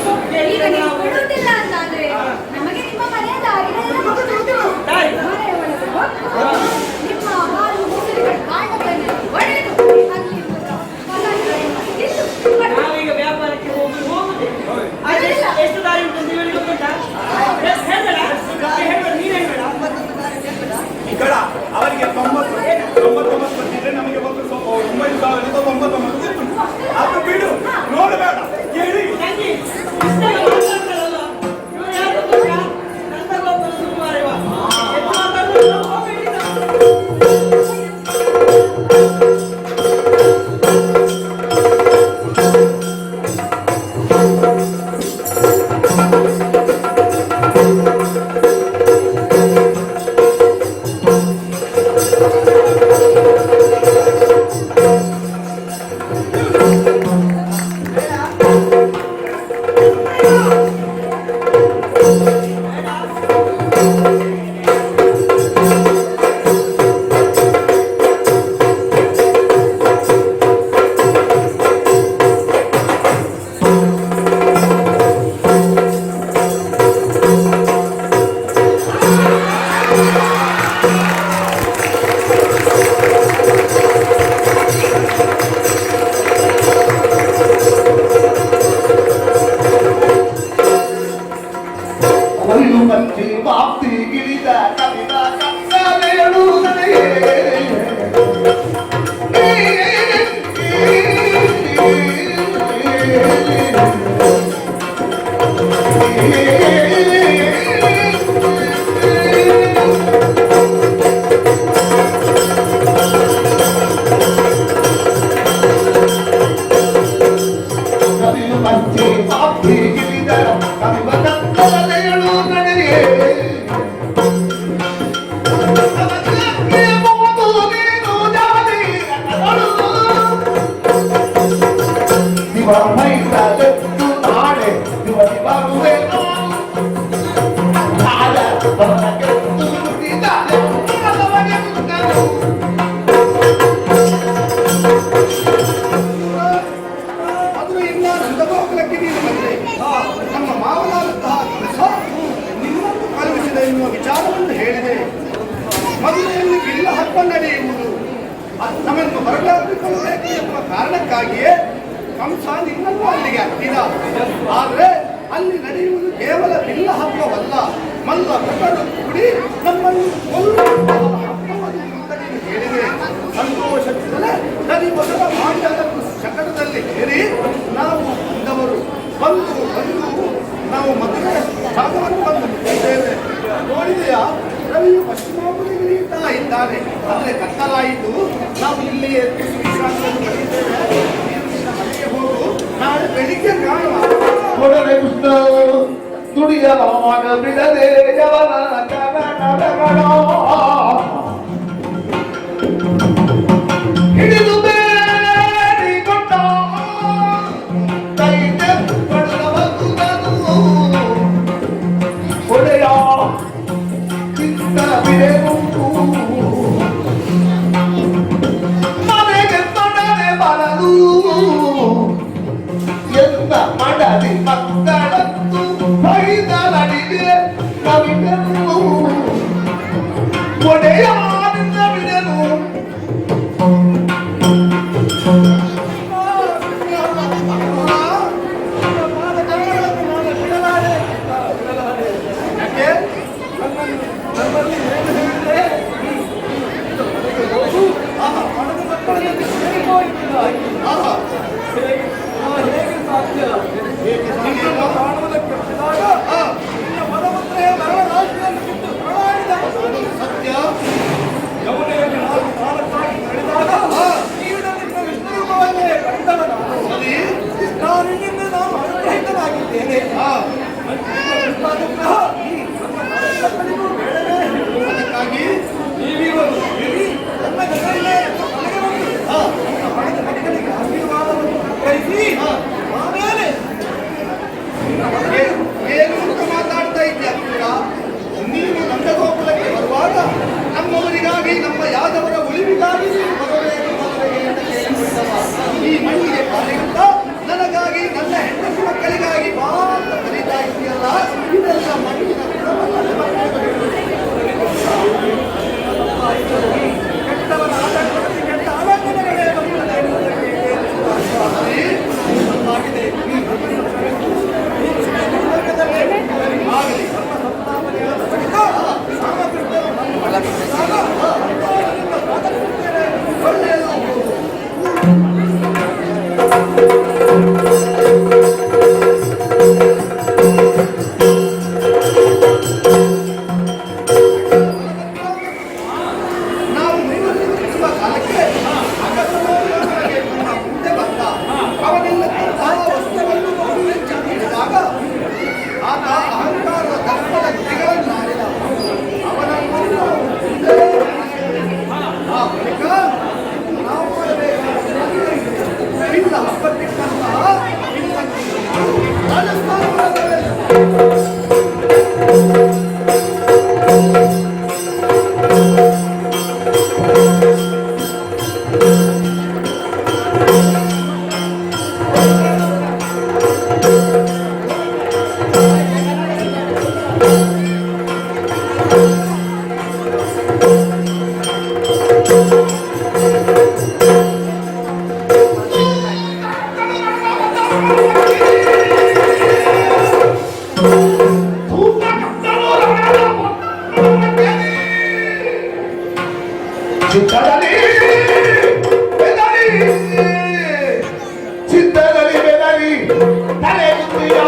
ಈಗ ನೀವು ಕೊಡುವುದಿಲ್ಲ ಅಂತ ಅಂದ್ರೆ ನಮಗೆ ನಿಮ್ಮ ಮನೆಯ ದಾರಿಗಳೆಲ್ಲ ಗೊತ್ತುಂಟು. ದಾರಿ? ಮನೆಯ ಒಳಗೆ ಹೊಕ್ಕು, ನಿಮ್ಮ ಹಾಲು ಮೊಸರುಗಳ ಕಾಂಡಗಳನ್ನು ಒಡೆದು ಅಲ್ಲಿ ಪದಾರ್ಥಗಳನ್ನು ತಿಂದು ಮತ್ತೆ ನಾವೀಗ ವ್ಯಾಪಾರಕ್ಕೆ ಹೋಗುದೇ. ಆದ್ರೆ ಎಷ್ಟು ದಾರಿ ಉಂಟು ಅಂತ ನಿಮಗೆ ಗೊತ್ತುಂಟಾ? ಹೇಳ್ಬೇಡ, ನೀನು ಹೇಳ್ಬೇಡ. ఇక్కడ ಅವರಿಗೆ 99 ಬಂದಿದ್ರೆ ನಮಗೆ ಒಂದು 9,999 ಸಿಕ್ಕಿತು. ಅದು ಬಿಡು, ನೋಡಬೇಡ, ಕೇಳಿ. ತಂಗಿ, ಇಷ್ಟೆಲ್ಲ ಮಾತಾಡ್ತಾರಲ್ಲ, ಇವರು ಯಾರು ಗೊತ್ತಾ? ನನ್ನ ಒಬ್ಬರು ಸುಮಾರಿವ. ಎಷ್ಟು ಮಾತಾಡಿದ್ರು ನಾವು ಹೋಗ್ಬೇಡಿ ನಾವು. ಅರಿವು ಮತ್ತೆ ಮಾಪ್ತಿ ಗಿಳಿದ ಕವಿದ ಕನ್ನಲೇಳು ನನಗೆ ಅರಿವು ಮತ್ತೆ ಮಾಪ್ತಿ ಗಿಳಿದ ಕವಿದ ಕನ್ನಲೇಳು ನನಗೆ ಮೈಸತ್ತು ನಾಳೆ ಯುವತಿ ಬರುವೆ ಆದ್ರೂ ಇನ್ನ ನಂದಗೋಕುಲಕ್ಕೆ ನೀನು ಬಂದೆ. ನಮ್ಮ ಮಾವನಾದಂತಹ ಕಂಸ ನಿನ್ನನ್ನು ಕಳುಹಿಸಿದ ಎನ್ನುವ ವಿಚಾರವನ್ನು ಹೇಳಿದೆ. ಮದುವೆಯಲ್ಲಿ ಬಿಲ್ಲ ಹಬ್ಬ ನಡೆಯುವುದು ನಮ್ಮನ್ನು ಹೊರಗಾಕಿಕೊಳ್ಳಬೇಕು ಎನ್ನುವ ಕಾರಣಕ್ಕಾಗಿಯೇ ಕಂಸ ನಿನ್ನನ್ನು ಅಲ್ಲಿಗೆ ಹತ್ತಿದ. ಆದರೆ ಅಲ್ಲಿ ನಡೆಯುವುದು ಕೇವಲ ಬಿಲ್ಲ ಹಬ್ಬವಲ್ಲ, ಮಲ್ಲ ಭಟರು ಕೂಡಿ ನಮ್ಮನ್ನು ಕೊಲ್ಲುವಂತಹ ಹಬ್ಬವನ್ನು ಅಂತ ನೀನು ಹೇಳಿದೆ. ಸಂತೋಷದಿಂದಲೇ ನದಿ ಮೊದಲ ಮಾಂಡದ ಶಕಟದಲ್ಲಿ ಏರಿ ನಾವು ಬಂದವರು ಬಂದು ನಾವು ಮದುವೆ ಜಾಗವನ್ನು ಬಂದು ಮುಟ್ಟಿದ್ದೇವೆ. ನೋಡಿದೆಯಾ, ರವಿಯು ಪಶ್ಚಿಮಾಪುರಿಗೆ ಇಳಿಯುತ್ತಾ ಇದ್ದಾನೆ. ಆದರೆ ಕತ್ತಲಾಯಿತು, ನಾವು ಇಲ್ಲಿಯೇ ವಿಶ್ರಾಂತಿಯನ್ನು ಪಡೆಯುತ್ತೇವೆ. ನೀನು ಮನೆಗೆ ಹೋಗು, ನಾಳೆ ಬೆಳಿಗ್ಗೆ ಕಾಣುವ. ಕೊಡಲೆ ಕೃಷ್ಣ ದುಡಿಯಲಾಗ ಬಿಡದೆ ಯವನ ಕನಕಗಳ ಹಿಡಿದು ಬೇಡಿಕೊಂಡ ಕೈತೆ ಪಡೆದ ಮಗುಗನು ಒಡೆಯ ಚಿತ್ತ ಬಿಡೆನುಂಟು ಮನೆಗೆ ತೊಡನೆ ಬರಲು ಎಂದ ಮಡದಿ ಮಕ್ಕಳತ್ತು ಬೈದ ನಡಿಗೆ ಕವಿಗಳು ಒಡೆಯಾದಿಂದ ಬಿಡಲು ಯಾಕೆ ನಮ್ಮಲ್ಲಿ ಏನು ಹೇಳಿದೆ? ಆಹಾ, ಹಣದ ಮಕ್ಕಳಿಗೆ ಸೇರಿಕೊಂಡಿದ್ದಾರೆ. ಆಹಾ, ಹೇಗೆ ಸಾಧ್ಯ? ನಿನ್ನನ್ನು ಕಾಣುವುದಕ್ಕೆ ಬಂದಾಗ ನಿನ್ನ ಮನಮುದ್ರೆಯ ಮರಣ ರಾಶಿಯನ್ನು ಕಿತ್ತು ಹೊರಡಿದ. ಸತ್ಯ ಚಿತ್ತದಲ್ಲಿ ಬೆದರಿ ತಲೆ ಗುಂಡಿಯ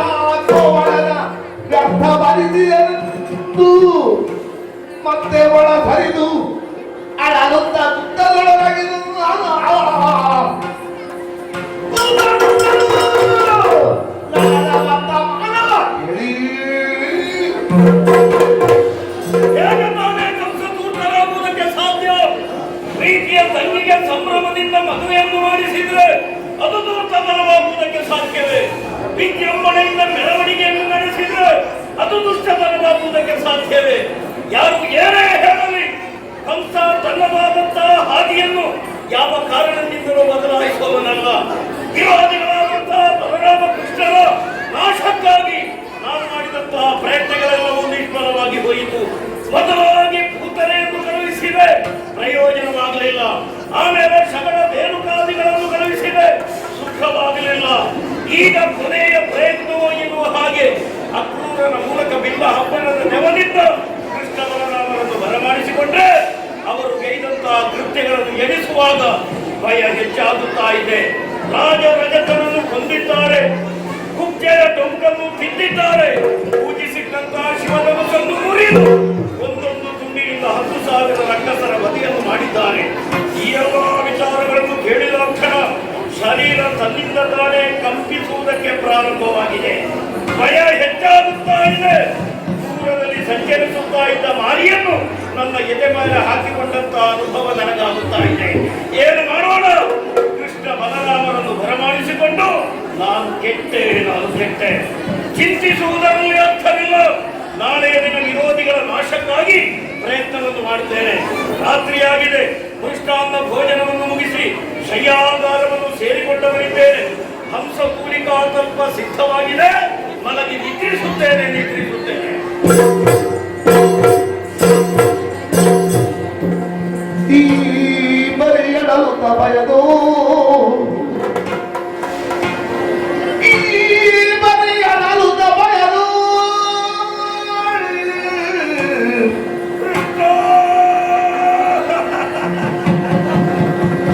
ಕೋವಳನ ವ್ಯರ್ಥ ಬರಿದಿಯಂತೂ ಮತ್ತೆ ಒಳ ಹರಿದು ಅಳಗುತ್ತ ದುಃಖದೊಳಗಿದು ಹೇಗೆ ತಾನೇ ಕಂಸದೂತರಾಗುವುದಕ್ಕೆ ಸಾಧ್ಯ? ಪ್ರೀತಿಯ ತಂಗಿಗೆ ಸಂಭ್ರಮದಿಂದ ಮದುವೆಯನ್ನು ಮಾಡಿಸಿದ್ರೆ ಅದು ದೂರ್ತತನವಾಗುವುದಕ್ಕೆ ಸಾಧ್ಯವೇ? ವಿಜೃಂಭಣೆಯಿಂದ ಮೆರವಣಿಗೆಯನ್ನು ನಡೆಸಿದ್ರೆ ಅದು ದುಷ್ಟತನವಾಗುವುದಕ್ಕೆ ಸಾಧ್ಯವೇ? ಯಾರು ಏನೇ ಹೇಳಲಿ, ಕಂಸ ತನ್ನದಾದಂತಹ ಹಾದಿಯನ್ನು ಯಾವ ಕಾರಣದಿಂದಲೂ ಬದಲಾಯಿಸುವವನಲ್ಲ. ವಿರೋಧಿಗಳಾದಂತಹ ಬಲರಾಮ ಕೃಷ್ಣರ ನಾಶಕ್ಕಾಗಿ ನಾನು ಮಾಡಿದಂತಹ ಪ್ರಯತ್ನಗಳೆಲ್ಲವೂ ನಿಷ್ಫಲವಾಗಿ ಹೋಯಿತು. ಮೊದಲಾಗಿ ಭೂತನೆಯನ್ನು ಕಳುಹಿಸಿದೆ, ಪ್ರಯೋಜನವಾಗಲಿಲ್ಲ. ಆಮೇಲೆ ಶಗಣ ರೇಣುಕಾದಿಗಳನ್ನು ಕಳುಹಿಸಿದೆ, ಸುಖವಾಗಲಿಲ್ಲ. ಈಗ ಕೊನೆಯ ಪ್ರಯತ್ನವೋ ಎನ್ನುವ ಹಾಗೆ ಅಕ್ರೂರನ ಮೂಲಕ ಬಿಲ್ಲ ಹಬ್ಬನದ ನೆವದಿಂದ ಕೃಷ್ಣ ಬಲರಾಮರನ್ನು ಬರಮಾಡಿಸಿಕೊಂಡ್ರೆ ಅವರು ಗೈದಂತಹ ಕೃತ್ಯಗಳನ್ನು ಎಣಿಸುವಾಗ ಭಯ ಹೆಚ್ಚಾಗುತ್ತಾ ಇದೆ. ರಾಜ ರಜತನನ್ನು ಕೊಂದಿದ್ದಾರೆ, ಕುಬ್ಜೆಯ ಟೊಂಕನ್ನು ತಿಂದಿದ್ದಾರೆ, ಪೂಜಿಸಿಟ್ಟಂತಹ ಶಿವಧನುಸನ್ನು ಮುರಿದು ಒಂದೊಂದು ತುಂಡಿನಿಂದ 10,000 ರಕ್ಕಸರ ವಧೆಯನ್ನು ಮಾಡಿದ್ದಾರೆ. ಈ ಎಲ್ಲ ವಿಚಾರಗಳನ್ನು ಕೇಳಿದ ಕ್ಷಣ ಶರೀರ ತನ್ನಿಂದ ತಾನೇ ಕಂಪಿಸುವುದಕ್ಕೆ ಪ್ರಾರಂಭವಾಗಿದೆ. ಭಯ ಹೆಚ್ಚಾಗುತ್ತಾ ಇದೆ. ದೂರದಲ್ಲಿ ಸಂಚರಿಸುತ್ತಾ ಇದ್ದ ಮಾರಿಯನ್ನು ನನ್ನ ಎದೆ ಮೇಲೆ ಹಾಕಿಕೊಂಡಂತಹ ಅನುಭವ ನನಗಾಗುತ್ತಾ ಇದೆ. ಏನು ಮಾಡೋಣ? ಕೃಷ್ಣ ಬಲರಾಮರನ್ನು ಬರಮಾಡಿಸಿಕೊಂಡು ನಾನು ಕೆಟ್ಟೆ ಚಿಂತಿಸುವುದರಲ್ಲಿ ಅರ್ಥವಿಲ್ಲ. ನಾಳೆಯ ದಿನ ವಿರೋಧಿಗಳ ನಾಶಕ್ಕಾಗಿ ಪ್ರಯತ್ನವನ್ನು ಮಾಡುತ್ತೇನೆ. ರಾತ್ರಿಯಾಗಿದೆ. ಮೃಷ್ಟಾನ್ನ ಭೋಜನವನ್ನು ಮುಗಿಸಿ ಶಯ್ಯಾಗಾರವನ್ನು ಸೇರಿಕೊಂಡವರಿದ್ದೇನೆ. ಹಂಸ ಕೂಲಿಕಾ ತಲ್ಪ ಸಿದ್ಧವಾಗಿದೆ. ಮಲಗಿ ನಿದ್ರಿಸುತ್ತೇನೆ. ಈ ಮರೆಯಡಲು ಭಯದೋ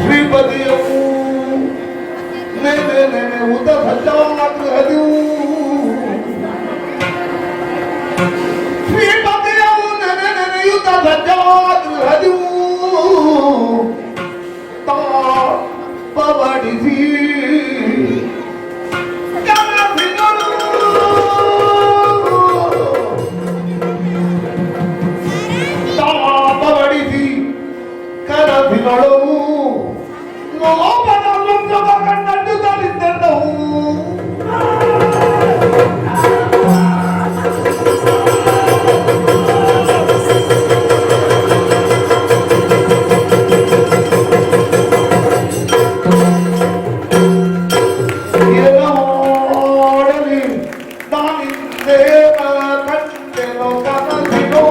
ಶ್ರೀಪತಿಯವು ನೆನೆ ಉದ ಸಜ್ಜಾಗೃಹದಿಯು ಶ್ರೀಪತಿಯವು ನೆನೆಯುತ ಸಜ್ಜಾಗೃಹದಿಯು ತಾಪಡಿಸಿ ಕರಬಿನೊಳವು ಲೋಪದ ಲುಂಗವ ಕಣ್ಣಡ್ಡುತ್ತಲಿದ್ದವು. ಏನೋಡಲಿ ನಾನಿಂದೇ ಕಂಡೆನೋ ಕನಸಿನೋ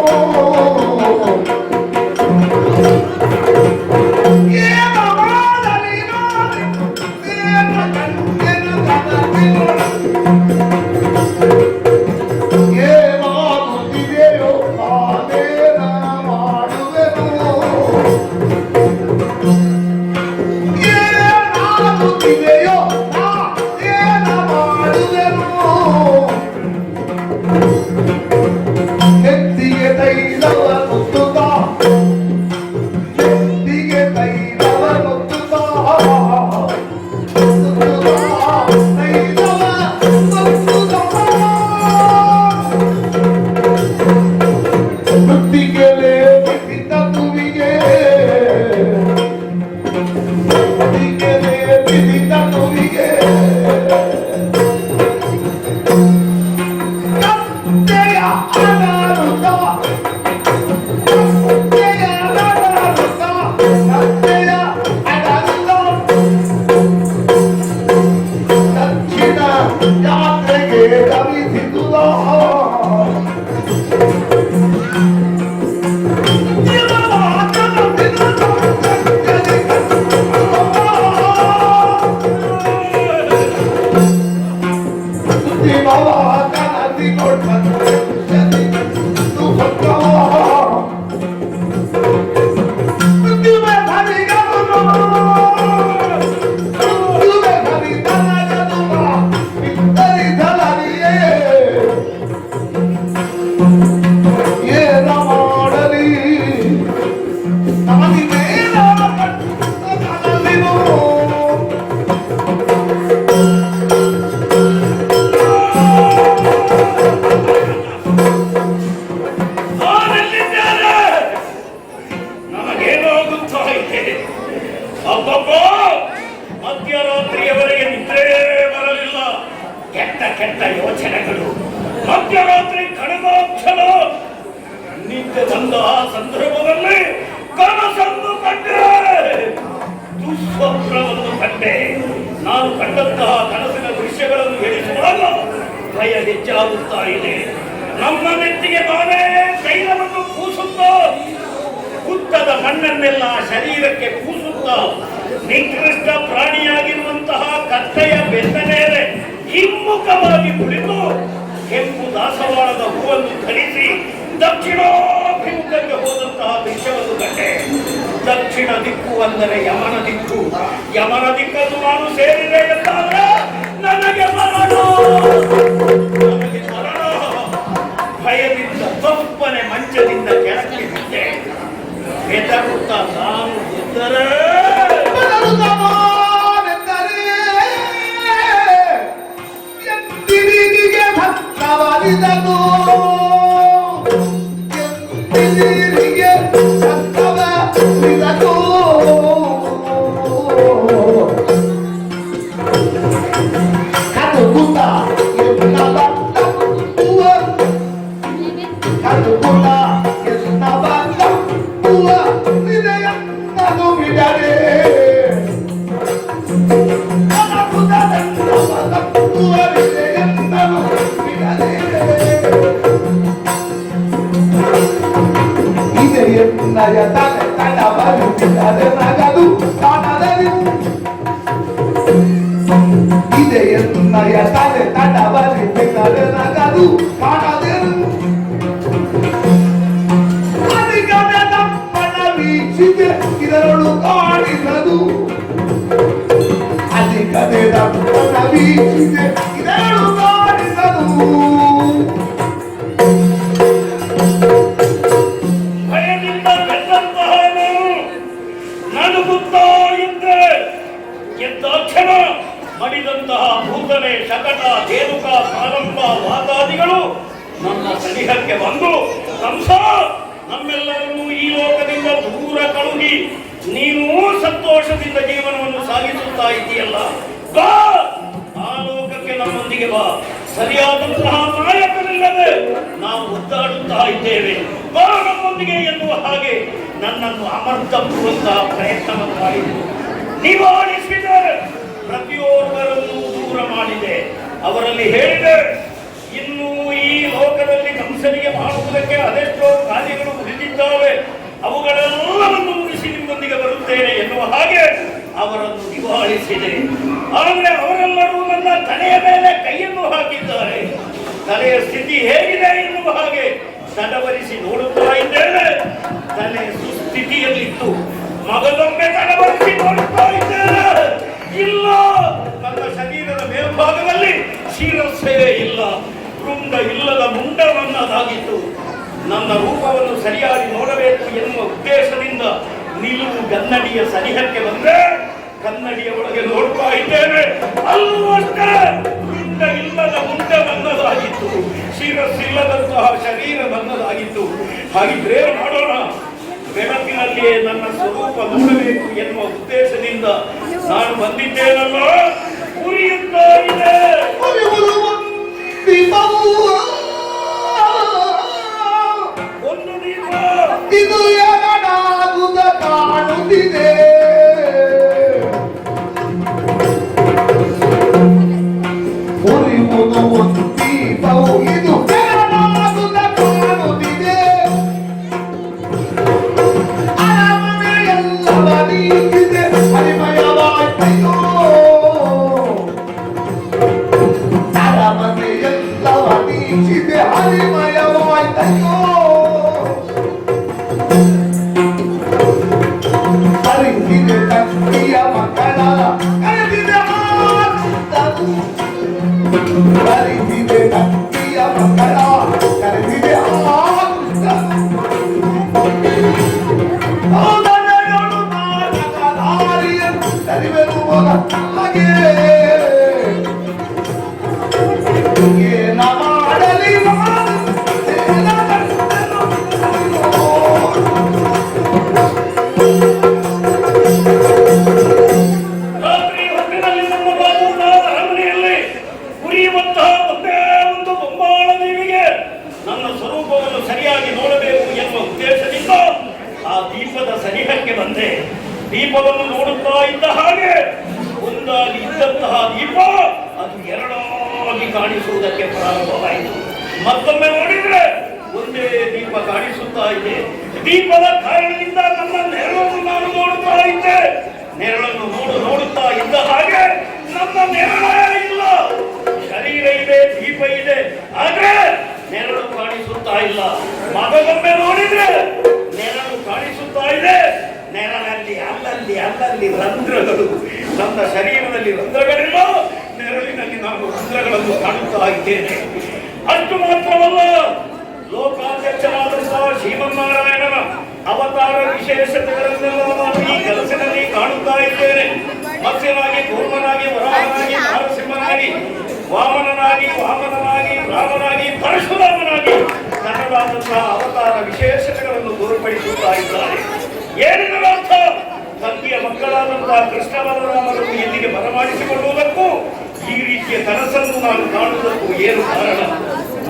ಮತ್ತೆ ಬಂದ ಆ ಸಂದರ್ಭದಲ್ಲಿ ಕನಸನ್ನು ಕಂಡೆ, ದುಸ್ವಪ್ನವನ್ನು ಕಂಡೆ. ನಾನು ಕಂಡಂತಹ ಕನಸಿನ ದೃಶ್ಯಗಳನ್ನು ಎಣಿಸುವಾಗ ಭಯ ಹೆಚ್ಚಾಗುತ್ತಾ ಇದೆ. ನಮ್ಮ ನೆತ್ತಿಗೆ ನಾನೇ ತೈಲವನ್ನು ಪೂಸುತ್ತಾ, ಹುತ್ತದ ಮಣ್ಣನ್ನೆಲ್ಲ ಶರೀರಕ್ಕೆ ಪೂಸುತ್ತಾ, ನಿಕೃಷ್ಟ ಪ್ರಾಣಿಯಾಗಿರುವಂತಹ ಕತ್ತೆಯ ಬೆನ್ನ ಮೇಲೆ ಹಿಮ್ಮುಖವಾಗಿ ಕುಳಿತು ಕೆಂಪು ದಾಸವಾಳದ ಹೂವನ್ನು ಧರಿಸಿ ದಕ್ಷಿಣಾಭಿಮುಖಕ್ಕೆ ಹೋದಂತಹ ದೃಶ್ಯವನ್ನು ಕಂಡೆ. ದಕ್ಷಿಣ ದಿಕ್ಕು ಅಂದರೆ ಯಮನ ದಿಕ್ಕು. ಯಮನ ದಿಕ್ಕನ್ನು ನಾನು ಸೇರಿದೆ ಎಂದಾದ್ರೆ ನನಗೆ ಮರಣ, ನನಗೆ ಮರಣ. ಭಯದಿಂದ ತಪ್ಪನೆ ಮಂಚದಿಂದ ಕೆಳಕ್ಕೆ ಬಿದ್ದೆ. ಹೆದರುತ್ತಾ ನಾನು ಇದ್ದರೆ ಭಕ್ತವಾದಿದನು ಭಕ್ತವಾದಿದನು ಕಡುಗುತ್ತ ಎನ್ನ ಬಂದ ಹೂವ, ಕಡುಗುತ್ತ ಎನ್ನ ಬಂದ ಹೂವ ನಿನಯನ್ನನು ಬಿಡದೆ. ನಯ ತಲೆ ತಡ ಬರುತ್ತಿದ್ದರೆ ನಗದು ಕಾಣದರು. ಇದೆಯನ್ನಯ ತಲೆ ತಡ ಬರುತ್ತಿದ್ದರೆ ನಗದು ಕಾಣದರು. ಅಧಿಕದ ತಪ್ಪನ ವೀಕ್ಷಿತೆ ಇದರೊಳು ಕಾಣಿಸದು. ಅಧಿಕದ ತಪ್ಪನ ವೀಕ್ಷಿತೆ ಇದರೊಳು ಕಾಣಿಸದು. ಎದ್ದಾಕ್ಷಣ ಮಡಿದಂತಹ ಭೂತನೆ, ಶಕಟ, ಧೇನುಕ, ಪ್ರಾರಂಭ, ವಾತಾದಿಗಳು ನನ್ನ ಸನಿಹಕ್ಕೆ ಬಂದು, ಕಂಸ, ನಮ್ಮೆಲ್ಲರನ್ನೂ ಈ ಲೋಕದಿಂದ ದೂರ ಕಳುಹಿ ನೀನು ಸಂತೋಷದಿಂದ ಜೀವನವನ್ನು ಸಾಗಿಸುತ್ತಾ ಇದೆಯಲ್ಲ, ಬಾ ಆ ಲೋಕಕ್ಕೆ ನಮ್ಮೊಂದಿಗೆ ಬಾ. ಸರಿಯಾದಂತಹ ನಾಯಕನಿಲ್ಲದೆ ನಾವು ಒದ್ದಾಡುತ್ತಾ ಇದ್ದೇವೆ, ಬಾ ನಮ್ಮೊಂದಿಗೆ ಎನ್ನುವ ಹಾಗೆ ನನ್ನನ್ನು ಅಮರ್ದಪ್ಪುವಂತಹ ಪ್ರಯತ್ನವನ್ನು ಮಾಡಿದರು. ನಿವಾರಿಸಿದೆ, ಪ್ರತಿಯೊಬ್ಬರನ್ನು ದೂರ ಮಾಡಿದೆ. ಅವರಲ್ಲಿ ಹೇಳಿದೆ, ಇನ್ನು ಈ ಲೋಕದಲ್ಲಿ ಕಂಸನಿಗೆ ಮಾಡುವುದಕ್ಕೆ ಅದೆಷ್ಟೋ ಕಾರ್ಯಗಳು ಉಳಿದಿದ್ದಾವೆ, ಅವುಗಳೆಲ್ಲವನ್ನು ಮುಗಿಸಿ ನಿಮ್ಮೊಂದಿಗೆ ಬರುತ್ತೇನೆ ಎನ್ನುವ ಹಾಗೆ ಅವರನ್ನು ನಿವಾರಿಸಿದೆ. ಆದರೆ ಅವರೆಲ್ಲರೂ ನನ್ನ ತಲೆಯ ಮೇಲೆ ಕೈಯನ್ನು ಹಾಕಿದ್ದಾರೆ. ತಲೆಯ ಸ್ಥಿತಿ ಹೇಗಿದೆ ಎನ್ನುವ ಹಾಗೆ ತಡವರಿಸಿ ನೋಡುತ್ತಾ ಇದ್ದೇನೆ. ತಲೆ ಸುಸ್ಥಿತಿಯಲ್ಲಿತ್ತು. ಮಗದೊಮ್ಮೆ ತಡವರಿಸಿ ನೋಡುತ್ತಾ ಇದ್ದೇನೆ. ಇಲ್ಲ, ನನ್ನ ಶರೀರದ ಮೇಲ್ಭಾಗದಲ್ಲಿ ಶಿರಸ್ಸೇ ಇಲ್ಲ, ವೃಂದ ಇಲ್ಲದ ಮುಂಡವನ್ನದಾಗಿತ್ತು. ನನ್ನ ರೂಪವನ್ನು ಸರಿಯಾಗಿ ನೋಡಬೇಕು ಎನ್ನುವ ಉದ್ದೇಶದಿಂದ ನಿಲುವು ಕನ್ನಡಿಯ ಸನಿಹಕ್ಕೆ ಬಂದ್ರೆ ಕನ್ನಡಿಯ ಒಳಗೆ ನೋಡ್ತಾ ಇದ್ದೇನೆ. ಅಲ್ಲೂ ಅಷ್ಟೇ ವೃಂದ ಇಲ್ಲದ ಮುಂಡವನ್ನದಾಗಿತ್ತು, ಶಿರಸ್ಸಿಲ್ಲದಂತಹ ಶರೀರ ಬನ್ನದಾಗಿತ್ತು. ಹಾಗಿದ್ರೆ ಮಾಡೋಣ, ಬೆಳಕಿನಲ್ಲಿಯೇ ನನ್ನ ಸ್ವರೂಪ ನೋಡಬೇಕು ಎನ್ನುವ ಉದ್ದೇಶದಿಂದ ನಾನು ಬಂದಿದ್ದೇನಲ್ಲ, ಉರಿಯುತ್ತಾ ಇದೆ. ಒಂದು ದೀಪ ಇದು ಎರಡಾಗುದ ಕಾಣುತ್ತಿದೆ. ಉರಿಯುವುದು ಒಂದು ದೀಪವು ಇದು ಎರಡಾಗುದ ಕಾಣುತ್ತಿದೆ. ಅರಮನೆಯೆಲ್ಲವ ನೀತಿದೆ ಹರಿಮಯವಾಯ್ತಯ್ಯೋ. ಅರಮನೆಯೆಲ್ಲವ ನೀತಿದೆ ಹರಿಮಯವಾಯ್ತಯ್ಯೋ. ಕರೆದಿದೆ ತಂಗಿಯ ಮಕ್ಕಳ ಕರೆದಿದೆ ಆನಂದವು. ಕರೆದಿದೆ ತಂಗಿಯ ಮಕ್ಕಳ ಕರೆದಿದೆ ಆನಂದವು. ಸೋದರಗಳು ನಾಟಕ ದಾರಿಯನ್ನು ಕರಿವೆನುವುದ ಹಾಗೆ ಏನ ಮಾಡಲಿ ರಾತ್ರಿ ಹೊತ್ತಿನಲ್ಲಿ ನಮ್ಮ ಬಾಬುನಾದ ಅರಮನೆಯಲ್ಲಿ ಉರಿಯುವಂತಹ ಒಂದೇ ಒಂದು ಬೊಂಬಾಳ ದೇವಿಗೆ ನನ್ನ ಸ್ವರೂಪವನ್ನು ಸರಿಯಾಗಿ ನೋಡಬೇಕು ಎನ್ನುವ ದೀಪವನ್ನು ನೋಡುತ್ತಾ ಇದ್ದ ಹಾಗೆ ಒಂದಾಗಿ ಇದ್ದಂತಹ ದೀಪ ಅದು ಎರಡಾಗಿ ಕಾಣಿಸುವುದಕ್ಕೆ ಪ್ರಾರಂಭವಾಯಿತು. ಮತ್ತೊಮ್ಮೆ ನೋಡಿದ್ರೆ ಒಂದೇ ದೀಪ ಕಾಣಿಸುತ್ತಾ ಇದೆ. ದೀಪದ ಕಾರಣದಿಂದ ನಮ್ಮ ನೆರಳನ್ನು ನಾನು ನೋಡುತ್ತಾ ಇದ್ದೆ. ನೆರಳನ್ನು ನೋಡುತ್ತಾ ಇದ್ದ ಹಾಗೆ ನಮ್ಮ ನೆರಳೇ ಇಲ್ಲ. ಶರೀರ ಇದೆ, ದೀಪ ಇದೆ, ಆದ್ರೆ ನೆರಳು ಕಾಣಿಸುತ್ತಾ ಇಲ್ಲ. ಮಗದೊಮ್ಮೆ ನೋಡಿದ್ರೆ ನೆರಳು ಕಾಣಿಸುತ್ತಾ ಇದೆ. ನೆರಳಲ್ಲಿ ಅಲ್ಲಲ್ಲಿ ರಂಧ್ರಗಳು. ನನ್ನ ಶರೀರದಲ್ಲಿ ರಂಧ್ರಗಳಿಲ್ಲ, ನೆರಳಿನಲ್ಲಿ ನಾನು ರಂಧ್ರಗಳನ್ನು ಕಾಣುತ್ತಾ ಇದ್ದೇನೆ. ಅಷ್ಟು ಮಾತ್ರವಲ್ಲ, ಲೋಕಾಧ್ಯಕ್ಷರಾದಂತಹ ಶ್ರೀಮನ್ನಾರಾಯಣನ ಅವತಾರ ವಿಶೇಷತೆಗಳನ್ನೆಲ್ಲ ನಾನು ಈ ಕೆಲಸದಲ್ಲಿ ಕಾಣುತ್ತಾ ಇದ್ದೇನೆ. ಮತ್ಸ್ಯನಾಗಿ, ಕೂರ್ಮನಾಗಿ, ವರಾಹನಾಗಿ, ನರಸಿಂಹನಾಗಿ, ವಾಮನನಾಗಿ, ರಾಮನಾಗಿ, ಪರಶುರಾಮನಾಗಿ ತನ್ನದಾದಂತಹ ಅವತಾರ ವಿಶೇಷತೆಗಳನ್ನು ತೋರ್ಪಡಿಸುತ್ತಾ ಇದ್ದಾರೆ. ಏನಿದರ ಅರ್ಥ? ತಂಗಿಯ ಮಕ್ಕಳಾದಂತಹ ಕೃಷ್ಣ ಬಲರಾಮರನ್ನು ಇಲ್ಲಿಗೆ ಬರಮಾಡಿಸಿಕೊಳ್ಳುವುದಕ್ಕೂ ಈ ರೀತಿಯ ಕನಸನ್ನು ನಾನು ಕಾಣುವುದಕ್ಕೂ ಏನು ಕಾರಣ?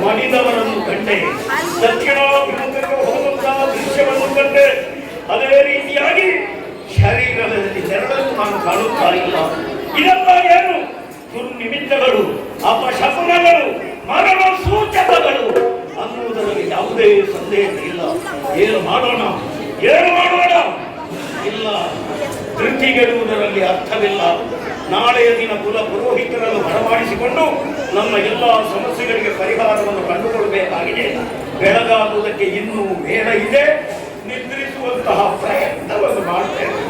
ಮಡಿದವರನ್ನು ಕಂಡೆ, ದಕ್ಷಿಣಾಭಿಮುಖಕ್ಕೆ ಹೋದಂತಹ ದೃಶ್ಯವನ್ನು ಕಂಡೆ. ಅದೇ ರೀತಿಯಾಗಿ ಶರೀರದಲ್ಲಿ ನೆರಳನ್ನು ನಾನು ಕಾಣುತ್ತಾ ಇಲ್ಲ. ಇದೆಲ್ಲ ಏನು? ದುರ್ನಿಮಿತ್ತಗಳು, ಅಪಶಕುನಗಳು, ಮರಣ ಸೂಚಕಗಳು ಅನ್ನುವುದರಲ್ಲಿ ಯಾವುದೇ ಸಂದೇಹ ಇಲ್ಲ. ಏನು ಮಾಡೋಣ? ಇಲ್ಲ, ಧೃತಿಗೆಡುವುದರಲ್ಲಿ ಅರ್ಥವಿಲ್ಲ. ನಾಳೆಯ ದಿನ ಕುಲ ಪುರೋಹಿತರನ್ನು ಬರಮಾಡಿಸಿಕೊಂಡು ನಮ್ಮ ಎಲ್ಲ ಸಮಸ್ಯೆಗಳಿಗೆ ಪರಿಹಾರವನ್ನು ಕಂಡುಕೊಳ್ಳಬೇಕಾಗಿದೆ. ಬೆಳಗಾಗುವುದಕ್ಕೆ ಇನ್ನೂ ಬೇಡ ಇದೆ. ನಿದ್ರಿಸುವಂತಹ ಪ್ರಯತ್ನವನ್ನು ಮಾಡುತ್ತೇವೆ.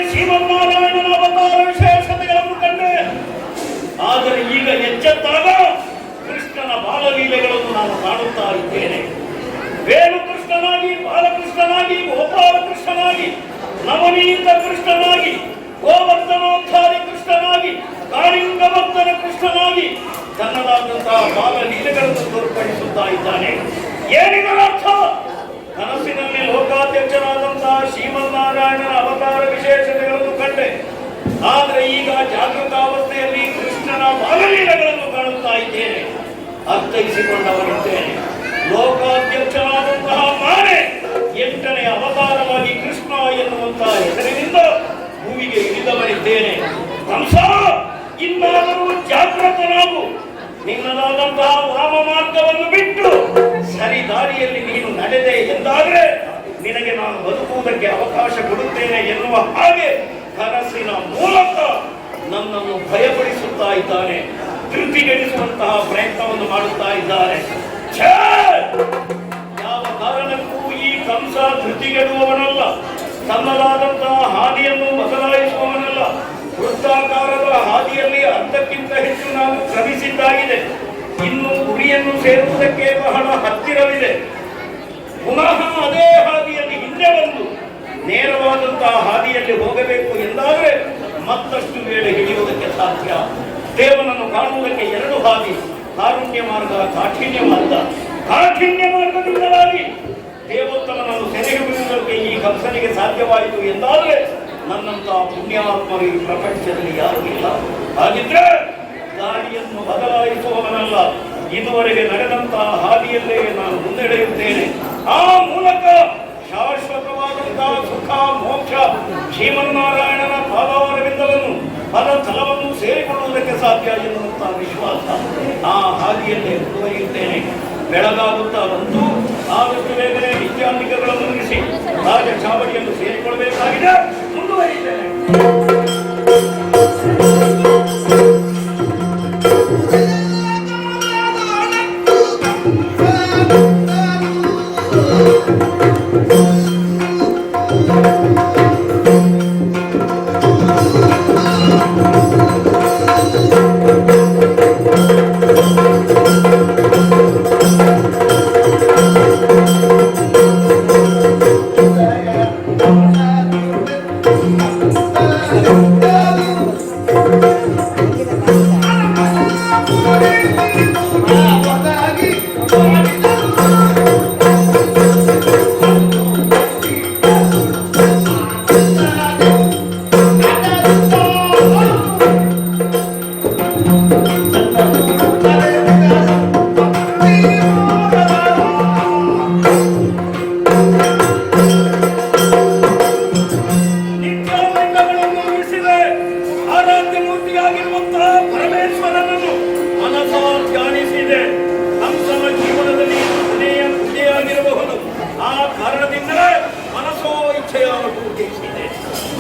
ಶ್ರೀಮನ್ನಾರಾಯಣನ ಅವತಾರ ವಿಶೇಷತೆಗಳನ್ನು ಕಂಡೆ. ಆದರೆ ಈಗ ಎಚ್ಚೆತ್ತಾಗ ಕೃಷ್ಣನ ಬಾಲಲೀಲೆಗಳನ್ನು ನಾನು ಕಾಣುತ್ತಾ ಇದ್ದೇನೆ. ವೇಣು ಕೃಷ್ಣನಾಗಿ, ಬಾಲಕೃಷ್ಣನಾಗಿ, ಗೋಪಾಲಕೃಷ್ಣನಾಗಿ, ನವನೀತ ಕೃಷ್ಣನಾಗಿ, ಗೋವರ್ಧನೋದ್ಧಾರಿ ಕೃಷ್ಣನಾಗಿ, ಕಾಳಿಂಗಭಕ್ತನ ಕೃಷ್ಣನಾಗಿ ತನ್ನದಾದಂತಹ ಬಾಲಲೀಲೆಗಳನ್ನು ತೋರ್ಪಡಿಸುತ್ತಾ ಇದ್ದಾನೆ. ಏನಿದರ ಅರ್ಥ? ಕನಸಿನಲ್ಲಿ ಲೋಕಾಧ್ಯಕ್ಷರಾದಂತಹ ಶ್ರೀಮನ್ನಾರಾಯಣನ ಅವತಾರ ವಿಶೇಷತೆಗಳನ್ನು ಕಂಡೆ. ಆದರೆ ಈಗ ಜಾಗೃತಾವಸ್ಥೆಯಲ್ಲಿ ಕೃಷ್ಣನ ಬಾಲಲೀಲೆಗಳನ್ನು ಕಾಣುತ್ತಾ ಇದ್ದೇನೆ. ಅರ್ಥೈಸಿಕೊಂಡವರಿದ್ದೇನೆ. ಲೋಕಾಧ್ಯಕ್ಷರಾದಂತಹ ನಾನೇ 8ನೇ ಅವತಾರವಾಗಿ ಕೃಷ್ಣ ಎನ್ನುವಂತಹ ಹೆಸರಿನಿಂದ ಭೂಮಿಗೆ ಇಳಿದವರಿದ್ದೇನೆ. ಕಂಸ, ಇನ್ನಾದರೂ ಜಾಗೃತನಾಗು. ನಿನ್ನದಾದಂತಹ ವಾಮ ಮಾರ್ಗವನ್ನು ಬಿಟ್ಟು ಸರಿ ದಾರಿಯಲ್ಲಿ ನೀನು ನಡೆದೆ ಎಂದಾದರೆ ನಿನಗೆ ನಾನು ಬದುಕುವುದಕ್ಕೆ ಅವಕಾಶ ಕೊಡುತ್ತೇನೆ ಎನ್ನುವ ಹಾಗೆ ಕನಸಿನ ಮೂಲಕ ನನ್ನನ್ನು ಭಯಪಡಿಸುತ್ತಾ ಇದ್ದಾನೆ. ಧೃತಿಗೆಡಿಸುವಂತಹ ಪ್ರಯತ್ನವನ್ನು ಮಾಡುತ್ತಾ ಇದ್ದಾರೆ. ಯಾವ ಕಾರಣಕ್ಕೂ ಈ ಕಂಸ ಧೃತಿಗೆಡುವವನಲ್ಲ. ತನ್ನದಾದಂತಹ ಹಾದಿಯನ್ನು ಬದಲಾಯಿಸುವವನಲ್ಲ. ವೃತ್ತಾಕಾರದ ಹಾದಿಯಲ್ಲಿ ಅರ್ಧಕ್ಕಿಂತ ಹೆಚ್ಚು ನಾನು ಕ್ರಮಿಸಿದ್ದಾಗಿದೆ. ಇನ್ನು ಗುರಿಯನ್ನು ಸೇರುವುದಕ್ಕೆ ಬಹಳ ಹತ್ತಿರವಿದೆ. ಪುನಃ ಅದೇ ಹಾದಿಯಲ್ಲಿ ಹಿಂದೆ ಬಂದು ನೇರವಾದಂತಹ ಹಾದಿಯಲ್ಲಿ ಹೋಗಬೇಕು ಎಂದಾದರೆ ಮತ್ತಷ್ಟು ವೇಳೆ ಹಿಡಿಯುವುದಕ್ಕೆ ಸಾಧ್ಯ. ದೇವನನ್ನು ಕಾಣುವುದಕ್ಕೆ ಎರಡು ಹಾದಿ, ಕಾರುಣ್ಯ ಮಾರ್ಗ, ಕಾಠಿಣ್ಯ ಮಾರ್ಗ. ಕಾಠಿಣ್ಯ ಮಾರ್ಗದಿಂದಲಾಗಿ ದೇವೋತ್ತಮನನ್ನು ಸೆರೆ ಹಿಡಿಯುವುದಕ್ಕೆ ಈ ಕಂಸನಿಗೆ ಸಾಧ್ಯವಾಯಿತು ಎಂದಾದರೆ ನನ್ನಂತಹ ಪುಣ್ಯಾತ್ಮರು ಈ ಪ್ರಪಂಚದಲ್ಲಿ ಯಾರೂ ಇಲ್ಲ. ಹಾಗಿದ್ರೆ ದಾರಿಯನ್ನು ಬದಲಾಯಿಸುವವನಲ್ಲ, ಇದುವರೆಗೆ ನಡೆದಂತಹ ಹಾದಿಯಲ್ಲೇ ನಾನು ಮುನ್ನಡೆಯುತ್ತೇನೆ. ಆ ಮೂಲಕ ಶಾಶ್ವತವಾದಂತಹ ಸುಖ ಮೋಕ್ಷ ಶ್ರೀಮನ್ನಾರಾಯಣನ ಪಾದಾರವಿಂದವನ್ನು ಫಲವನ್ನು ಸೇರಿಕೊಳ್ಳುವುದಕ್ಕೆ ಸಾಧ್ಯ ಎನ್ನುವಂತಹ ವಿಶ್ವಾಸ. ಆ ಹಾದಿಯಲ್ಲೇ ಮುಂದುವರಿಯುತ್ತೇನೆ. ಬೆಳಗಾಗುತ್ತಾ ಬಂತು ಆದಷ್ಟು ಬೇಗನೆ ನಿತ್ಯಾನಿಕಗಳನ್ನು ಮುಗಿಸಿ ರಾಜ ಚಾವಡಿಯನ್ನು ಸೇರಿಕೊಳ್ಳಬೇಕಾಗಿದೆ. ಮುಂದುವರಿಯುತ್ತೇನೆ.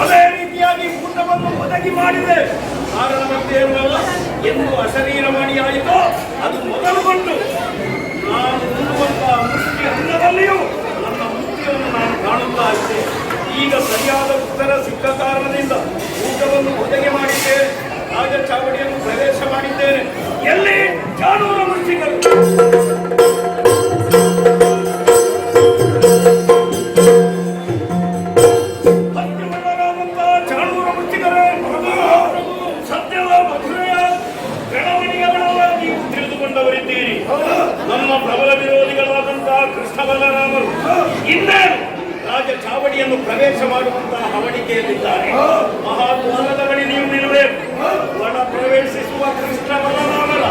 ಅದೇ ರೀತಿಯಾಗಿ ಊಟವನ್ನು ಒದಗಿ ಮಾಡಿದೆ. ಕಾರಣವಂತೇನಲ್ಲ ಎಂದು ಅಶರೀರವಾಣಿಯಾಯಿತೋ ಅದು ಮೊದಲುಗೊಂಡು ನಾನು ಉಣ್ಣುವಂತಹ ಮುಷ್ಟಿ ಅನ್ನದಲ್ಲಿಯೂ ನನ್ನ ಮುಕ್ತಿಯನ್ನು ನಾನು ಕಾಣುತ್ತಾ ಇದ್ದೆ. ಈಗ ಸರಿಯಾದ ಉತ್ತರ ಸಿಕ್ಕ ಕಾರಣದಿಂದ ಊಟವನ್ನು ಒದಗಿ ಮಾಡಿದ್ದೇನೆ. ರಾಜ ಚಾವಡಿಯನ್ನು ಪ್ರವೇಶ ಮಾಡಿದ್ದೇನೆ. ಎಲ್ಲಿ ಜಾನೂರ ಮುಷ್ಟಿಗಳು ನಮ್ಮ ಪ್ರಬಲ ವಿರೋಧಿಗಳಾದಂತಹ ಕೃಷ್ಣ ಬಲರಾಮರು ಇನ್ನೇನು ರಾಜ ಚಾವಡಿಯನ್ನು ಪ್ರವೇಶ ಮಾಡುವಂತಹ ಹವಣಿಕೆಯಲ್ಲಿದ್ದಾರೆ. ಮಹಾದ್ವಾರದ ಬಳಿ ನೀವು ನಿಲ್ಲಬೇಕು. ಒಳ ಪ್ರವೇಶಿಸುವ ಕೃಷ್ಣ ಬಲರಾಮರ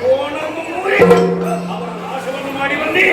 ಕೋಣವನ್ನು ಮುರಿ ಅವರ ನಾಶವನ್ನು ಮಾಡಿ ಬನ್ನಿ.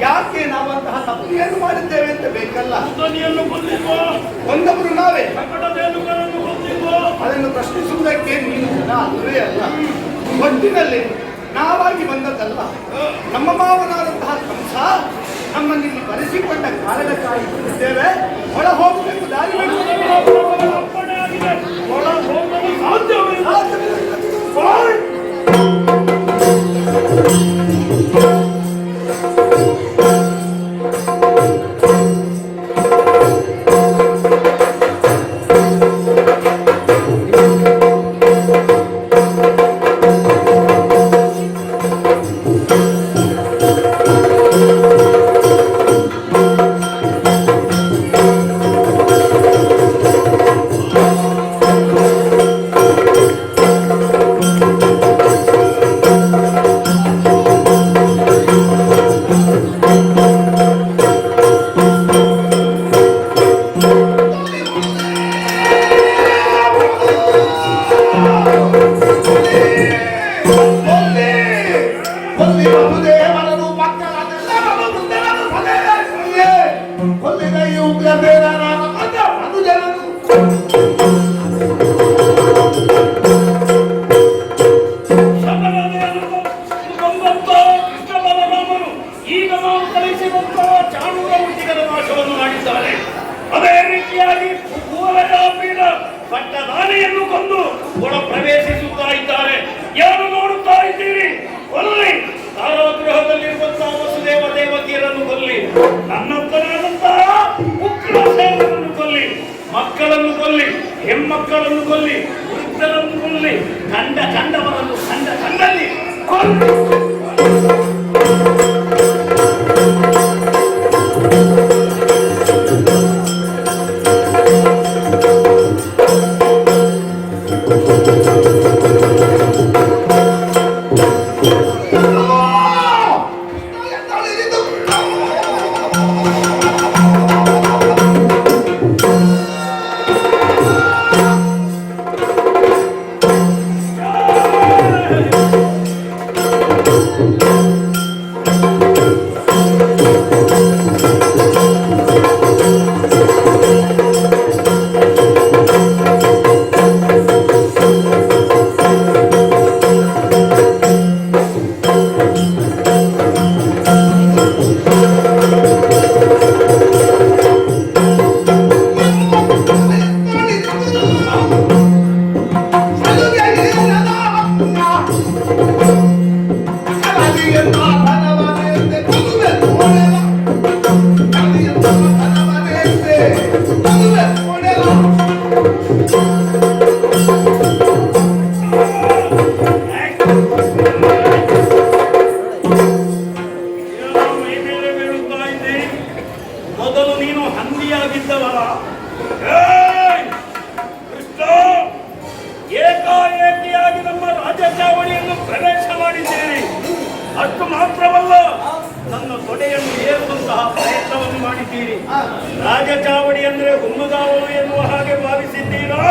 ಯಾಕೆ ನಾವಂತಹ ತಪ್ಪು ಮಾಡಿದ್ದೇವೆ ಅಂತ ಬೇಕಲ್ಲ. ಧ್ವನಿಯನ್ನು ಕೊಲ್ಲಿಲ್ವೋ? ಒಂದೊಬ್ಬರು ನಾವೇ ಕಪಟದೇನುಗಳನ್ನು ಕೊಲ್ಲಿಲ್ವೋ? ಅದನ್ನು ಪ್ರಶ್ನಿಸುವುದಕ್ಕೆ ನೀನು ಜನ ಅಲ್ಲವೇ ಅಲ್ಲ. ಒಟ್ಟಿನಲ್ಲಿ ನಾವಾಗಿ ಬಂದದ್ದಲ್ಲ. ನಮ್ಮ ಮಾವನಾದಂತಹ ಕಂಸ ನಮ್ಮನ್ನಿಲ್ಲಿ ಬರೆಸಿಕೊಂಡ ಕಾರಣಕ್ಕಾಗಿ ಬಂದಿದ್ದೇವೆ. ಒಳ ಹೋಗಬೇಕು, ದಾರಿ ಅಪ್ಪಣೆ ಆಗಿದೆ. ಒಳ ಹೋಗಲು ಸಾಧ್ಯವಿಲ್ಲ. ಮಕ್ಕಳನ್ನು ಕೊಲ್ಲಿ, ಹೆಮ್ಮಕ್ಕಳನ್ನು ಕೊಲ್ಲಿ, ವೃದ್ಧರನ್ನು ಕೊಲ್ಲಿ, ಕಂಡವರನ್ನು ಕಂಡಲ್ಲಿ ಕೊಲ್ಲಿ. ರಾಜಚಾವಡಿ ಅಂದ್ರೆ ಹುಲ್ಲುಗಾವಲು ಎನ್ನುವ ಹಾಗೆ ಭಾವಿಸಿದ್ದೀರಾ?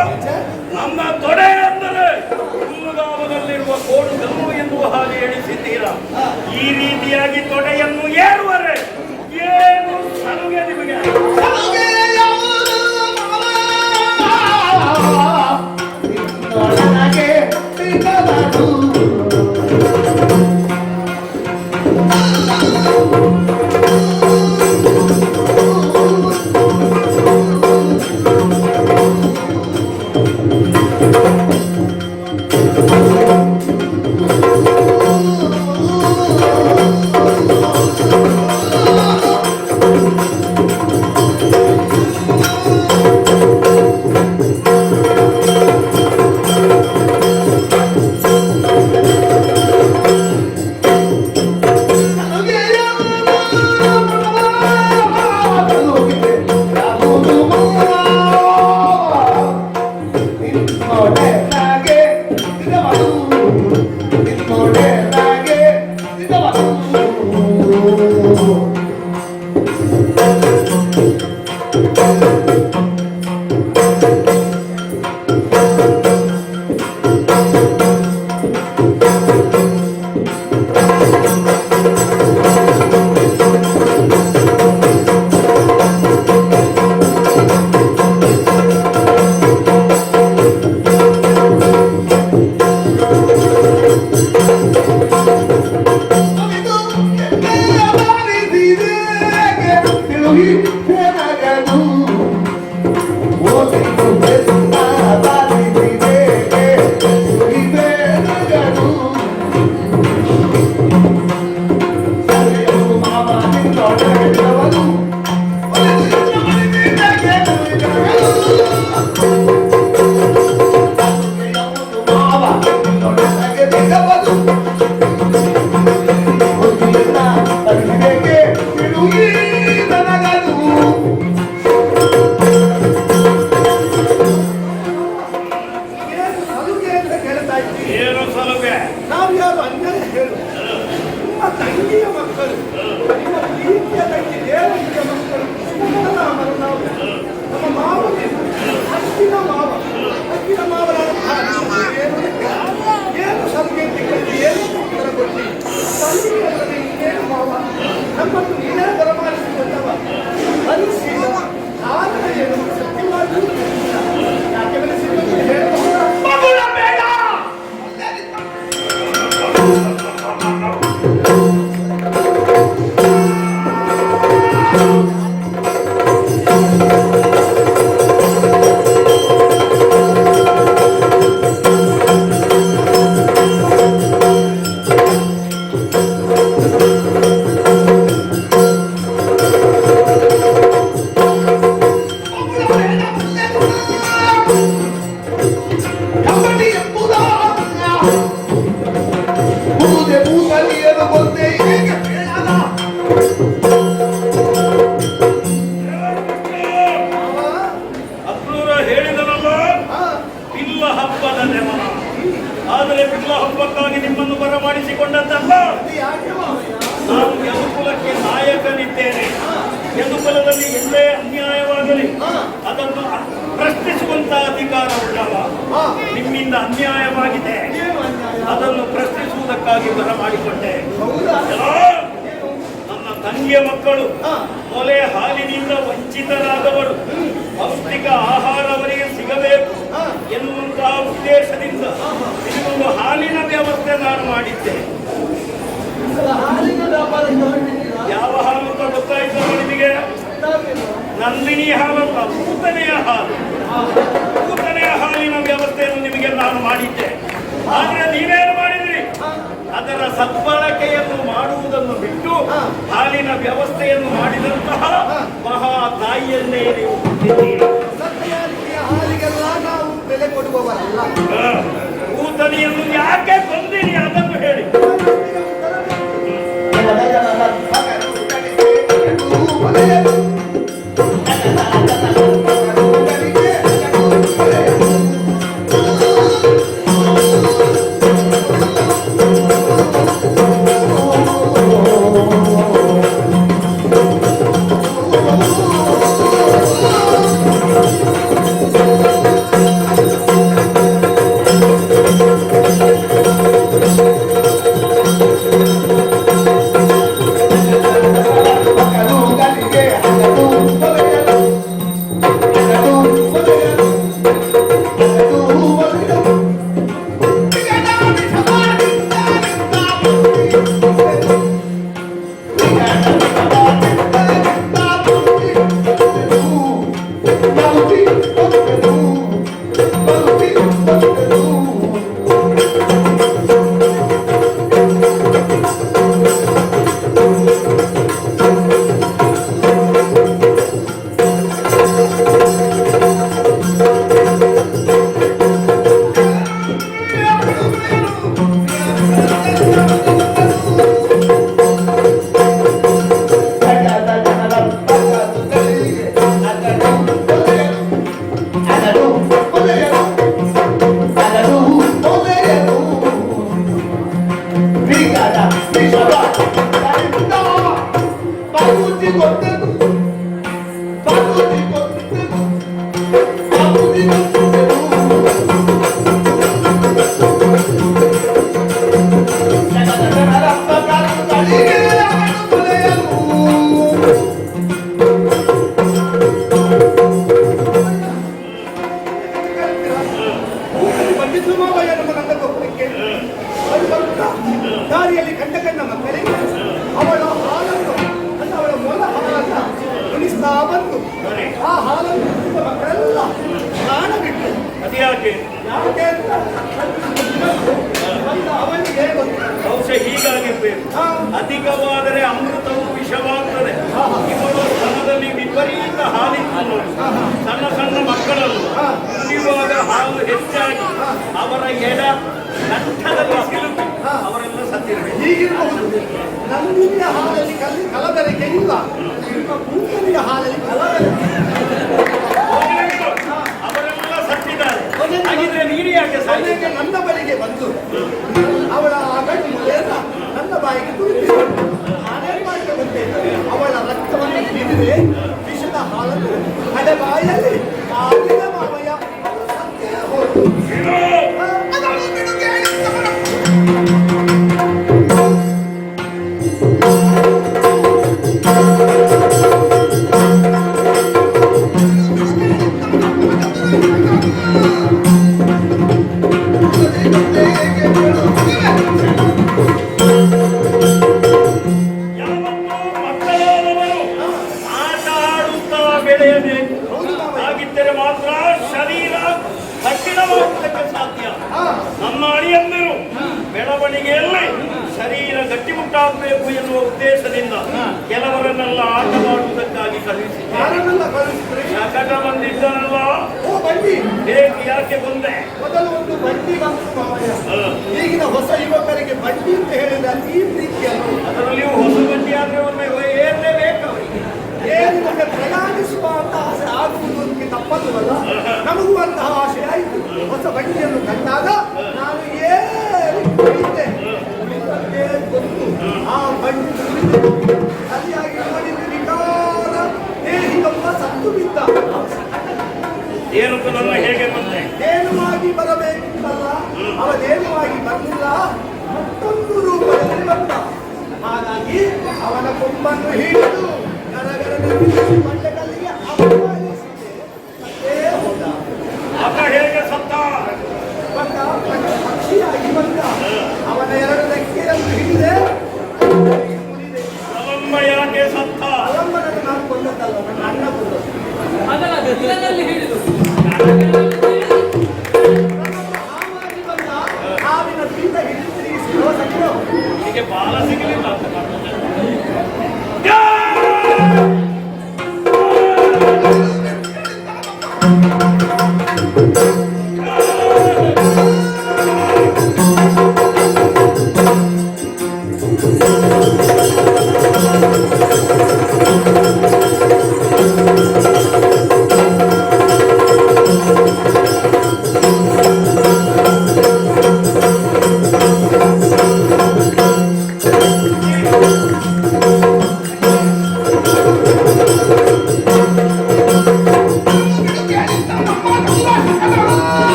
ನಮ್ಮ ತೊಡೆ ಅಂದರೆ ಹುಲ್ಲುಗಾವಲಲ್ಲಿರುವ ಕೋಡುಗಲ್ಲು ಎನ್ನುವ ಹಾಗೆ ಎಣಿಸಿದ್ದೀರಾ? ಈ ರೀತಿಯಾಗಿ ತೊಡೆಯನ್ನು ಏರುವರೆ ಏನು ಸಲುಗೆ ನಿಮಗೆ? ಆದರೆ ಬಿಲ್ಲ ಹಬ್ಬಕ್ಕಾಗಿ ನಿಮ್ಮನ್ನು ಬರಮಾಡಿಸಿಕೊಂಡದ್ದಲ್ಲ. ನಾನು ಯದುಕುಲಕ್ಕೆ ನಾಯಕನಿದ್ದೇನೆ. ಯದುಕುಲದಲ್ಲಿ ಎಲ್ಲೇ ಅನ್ಯಾಯವಾಗಲಿ ಅದನ್ನು ಪ್ರಶ್ನಿಸುವಂತ ಅಧಿಕಾರವುಳ್ಳವ. ನಿಮ್ಮಿಂದ ಅನ್ಯಾಯವಾಗಿದೆ, ಅದನ್ನು ಪ್ರಶ್ನಿಸುವುದಕ್ಕಾಗಿ ಬರಮಾಡಿಕೊಂಡೆ. ನನ್ನ ತಂಗಿಯ ಮಕ್ಕಳು ಮೊಲೆ ಹಾಲಿನಿಂದ ವಂಚಿತರಾದವರು, ಪೌಷ್ಟಿಕ ಆಹಾರ ಅವರಿಗೆ ಸಿಗಬೇಕು ಎನ್ನುವಂತಹ ಉದ್ದೇಶದಿಂದ ಇದೊಂದು ಹಾಲಿನ ವ್ಯವಸ್ಥೆ ನಾನು ಮಾಡಿದ್ದೆ. ಯಾವ ಹಾಲು ಅಂತ ಗೊತ್ತಾಯ್ತು ನಿಮಗೆ? ನಂದಿನಿ ಹಾಲಲ್ಲ, ಪೂತನೆಯ ಹಾಲು. ಪೂತನೆಯ ಹಾಲಿನ ವ್ಯವಸ್ಥೆಯನ್ನು ನಿಮಗೆ ನಾನು ಮಾಡಿದ್ದೆ. ಆದ್ರೆ ನೀವೇನು ಮಾಡಿದ್ರಿ? ಅದರ ಸದ್ಬಳಕೆಯನ್ನು ಮಾಡುವುದನ್ನು ಬಿಟ್ಟು ಹಾಲಿನ ವ್ಯವಸ್ಥೆಯನ್ನು ಮಾಡಿದಂತಹ ಮಹಾ ತಾಯಿಯನ್ನೇ ನೀವು ಹುಟ್ಟಿದ್ದೀರಿ. ಹಾಲಿಗೆಲ್ಲ ನಾವು ಬೆಲೆ ಕೊಡುವವರಲ್ಲ. ಪೂತನೆಯನ್ನು ಯಾಕೆ ಕೊಂದಿರಿ ಅದನ್ನು ಹೇಳಿ. ದಾರಿಯಲ್ಲಿ ಕಂಡ ಮಕ್ಕಳಿಗೆ ಅವಳ ಹಾಲನ್ನು ಅವಳ ಮೊಲ ಹಾಲನ್ನ ಉಣಿಸ್ತಾ ಬಂದು ಆ ಹಾಲನ್ನು ಮಕ್ಕಳೆಲ್ಲ ಪ್ರಾಣ ಬಿಟ್ಟು ಅದ್ಯಾಕೆ? ಯಾಕೆ ಅಂತ ಅವನಿಗೆ ಬಹುಶಃ ಹೀಗಾಗಿರ್ಬೇಕು. ಅಧಿಕವಾದರೆ ಅಮೃತವು ವಿಷವಾಗ್ತದೆ. ವಿಪರೀತ ಹಾಲಿತ್ತು ಸಣ್ಣ ಸಣ್ಣ ಮಕ್ಕಳನ್ನು ಕುಡಿಯುವಾಗ ಹಾಲು ಹೆಚ್ಚಾಗಿ ಅವರ ಎಡ ಕಂಠದಲ್ಲಿ ಸಿಲುಕಿ ಅವರೆಲ್ಲ ಸತ್ತಿರಬೇಕು. ಹೀಗಿರಬಹುದು. ನಂದಿನಿಯ ಹಾಲಲ್ಲಿ ಕಲಬೆರಕೆ ಇಲ್ಲ, ನಿಮ್ಮ ಕೂದಲಿಯ ಹಾಲಲ್ಲಿ ಕಲಬೆರಕೆ. ಅವರೆಲ್ಲ ಸತ್ತಿದ್ದಾರೆ. ಹಾಗಿದ್ರೆ ನೀರು ಯಾಕೆ ಕೊನೆಗೆ ನನ್ನ ಬಳಿಗೆ ಬಂದು ಅವಳ ಗಂಡು ಮುಲೆಯನ್ನ ನನ್ನ ಬಾಯಿಗೆ ತುಳಿಸಿಕೊಂಡು ನಾನೇನು ಮಾಡಿದೆ ಗೊತ್ತೇ, ಅವಳ ರಕ್ತವನ್ನು ಹಿಡಿದೆ ವಿಷದ ಹಾಲನ್ನು ಹಳೆ ಬಾಯಲ್ಲಿ ಕಾಲಿನ ಮಾವಯ್ಯ ಸತ್ತೇ ಹೋಯ್ತು. ಹಾಗಿದ್ದರೆ ಮಾತ್ರ ಶರೀರ ಕಠಿಣವಾಗುವುದಕ್ಕೆ ಸಾಧ್ಯ. ನಮ್ಮ ಅಳಿಯಂದಿರು ಬೆಳವಣಿಗೆಯಲ್ಲಿ ಶರೀರ ಗಟ್ಟಿಮುಟ್ಟಾಗಬೇಕು ಎನ್ನುವ ಉದ್ದೇಶದಿಂದ ಕೆಲವರನ್ನೆಲ್ಲ ಆಟವಾಡುವುದಕ್ಕಾಗಿ ಕಳುಹಿಸಿದ್ದಾರೆ. ಶಕಟ ಬಂದಿದ್ದಾರಲ್ಲ, ಯಾಕೆ ಬಂದೆ? ಮೊದಲು ಒಂದು ಬಂಡಿ ಬಂತು ಮಾವಯ್ಯ. ಈಗಿನ ಹೊಸ ಯುವಕರಿಗೆ ಬಂಡಿ ಅಂತ ಹೇಳಿದ್ರೆ ಈ ಪ್ರೀತಿಯನ್ನು ಅದರಲ್ಲಿಯೂ ಹೊಸ ಬಂಡಿ ಆದ್ರೆ ಒಮ್ಮೆ ಏರಲೇಬೇಕು ಅವರಿಗೆ. ಏನಿದೆ ಪ್ರಯಾಣಿಸುವ ಅಂತ ಆಸೆ ಆಗುವುದು ಅದಕ್ಕೆ ತಪ್ಪಲ್ಲವಲ್ಲ. ನಮಗೂ ಅಂತಹ ಆಸೆ ಆಯಿತು. ಹೊಸ ಬಂಡಿಯನ್ನು ಕಂಡಾಗ ನಾನು ಏರಿದ್ದೆ ಗೊತ್ತು. ಆ ಬಂಡಿ ಸರಿಯಾಗಿ ನೋಡಿದ್ರೆ ವಿಕಾರ ದೇಹಿಗೊಬ್ಬ ಸತ್ತು ಬಿದ್ದ. ಏನು ನನ್ನ ಹೇಗೆ ಬಂದೆ? ದೇನುವಾಗಿ ಬರಬೇಕಿತ್ತಲ್ಲ, ಅವ ದೇನುವಾಗಿ ಬರಲಿಲ್ಲ, ಮತ್ತೊಂದು ರೂಪದಲ್ಲಿ ಬಂದ. ಹಾಗಾಗಿ ಅವನ ಕೊಂಬನ್ನು ಹಿಡಿದು ಮಂಡಕಲ್ಲಿಗೆ ಅಪಮಾನಿಸಿದೆ. ಸತ್ತೇ ಹೋದ. ಆತ ಹೇಗೆ ಸತ್ತ? ಬಂದ ಪಕ್ಷಿಯಾಗಿ ಬಂದ. ಅವನ ಎರಡು ರೆಕ್ಕೆಯನ್ನು ಹಿಡಿದೆ ಮುರಿದೆ. ಅವಮ್ಮ ಯಾಕೆ ಸತ್ತ? ಅವಮ್ಮನನ್ನು ನಾನು ಕೊಂದದ್ದಲ್ಲ, ನನ್ನ ಅಣ್ಣ ಕೊಂದದ್ದು. ಹಾವಿನ ಬೀಜ ಹಿಡಿದು ತಿರುಗಿಸಿರೋ ಸತ್ಯ. ಹೀಗೆ ಬಾಲ ಸಿಗಲಿಲ್ಲ ಅಂತ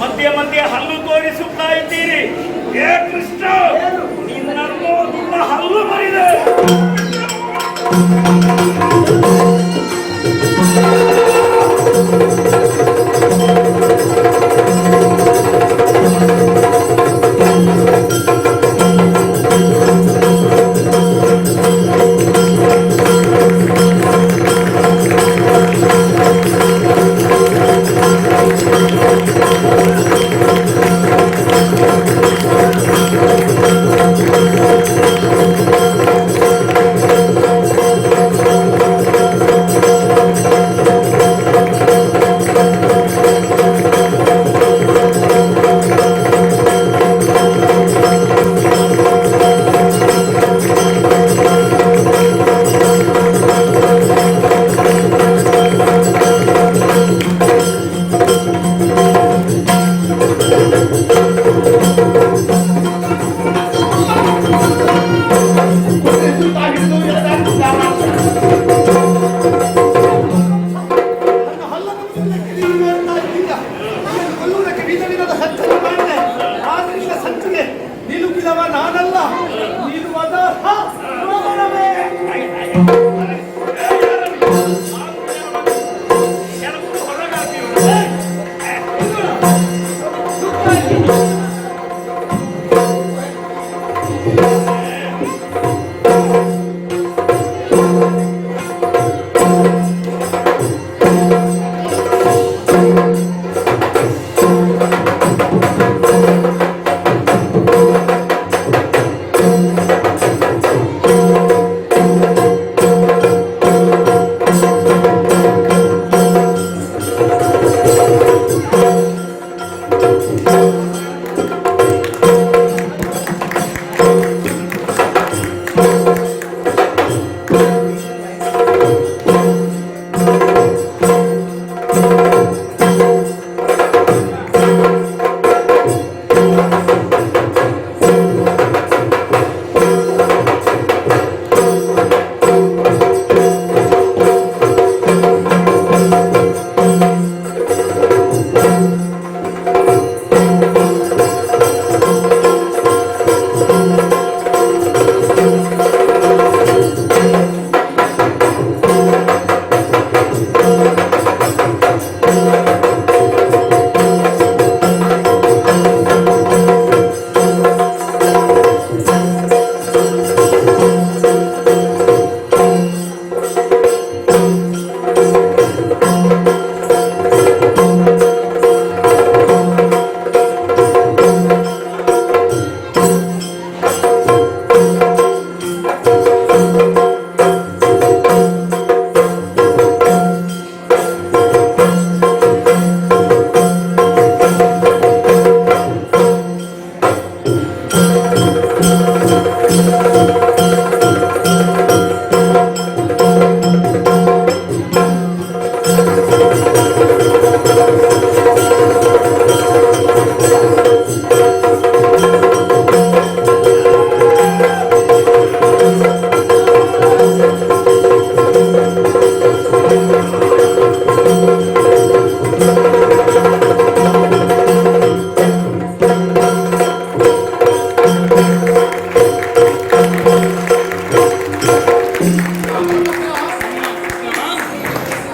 ಮಧ್ಯೆ ಮಧ್ಯೆ ಹಲ್ಲು ತೋರಿಸುತ್ತಾ ಇದ್ದೀರಿ. ಏ ಕೃಷ್ಣ, ನಿನ್ನ ಹಲ್ಲು ಮರಿದೆ.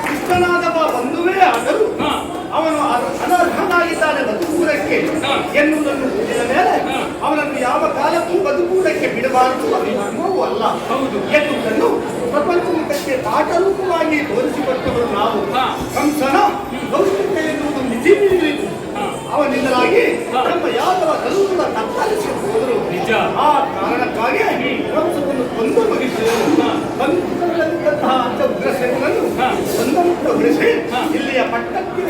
ಕೃಷ್ಣನಾದವ ಬಂಧುವೇ ಆದರೂ ಅವನು ಅನರ್ಹನಾಗಿದ್ದಾನೆ ಬದುಕುವುದಕ್ಕೆ ಎನ್ನುವುದನ್ನು ಓದಿದ ಮೇಲೆ ಅವನನ್ನು ಯಾವ ಕಾಲಕ್ಕೂ ಬದುಕುವುದಕ್ಕೆ ಬಿಡಬಾರದು, ಅದು ಧರ್ಮವೂ ಅಲ್ಲ ಎನ್ನುವುದನ್ನು ಪ್ರಪಂಚಕ್ಕೆ ತಾಟರೂಪವಾಗಿ ತೋರಿಸಿಕೊಟ್ಟವರು ನಾವು. ಕಂಸನ ಲೌಕಿಕ ಎನ್ನುವುದು ಮಿತಿ ಮೀರಿತು. ಅವನಿಂದಲಾಗಿ ನಮ್ಮ ಯಾದವ ಕಲ್ಲುಗಳ ತತ್ತರಿಸಿ ಹೋದರು. ಆ ಕಾರಣಕ್ಕಾಗಿ ಕಂಸವನ್ನು ಕೊಂದು ಮುಗಿಸಿದಂತಹ ಉಗ್ರಸೇನನ್ನು ಬಂಧಮುಕ್ತಗೊಳಿಸಿ ಇಲ್ಲಿಯ ಪಟ್ಟಕ್ಕೆ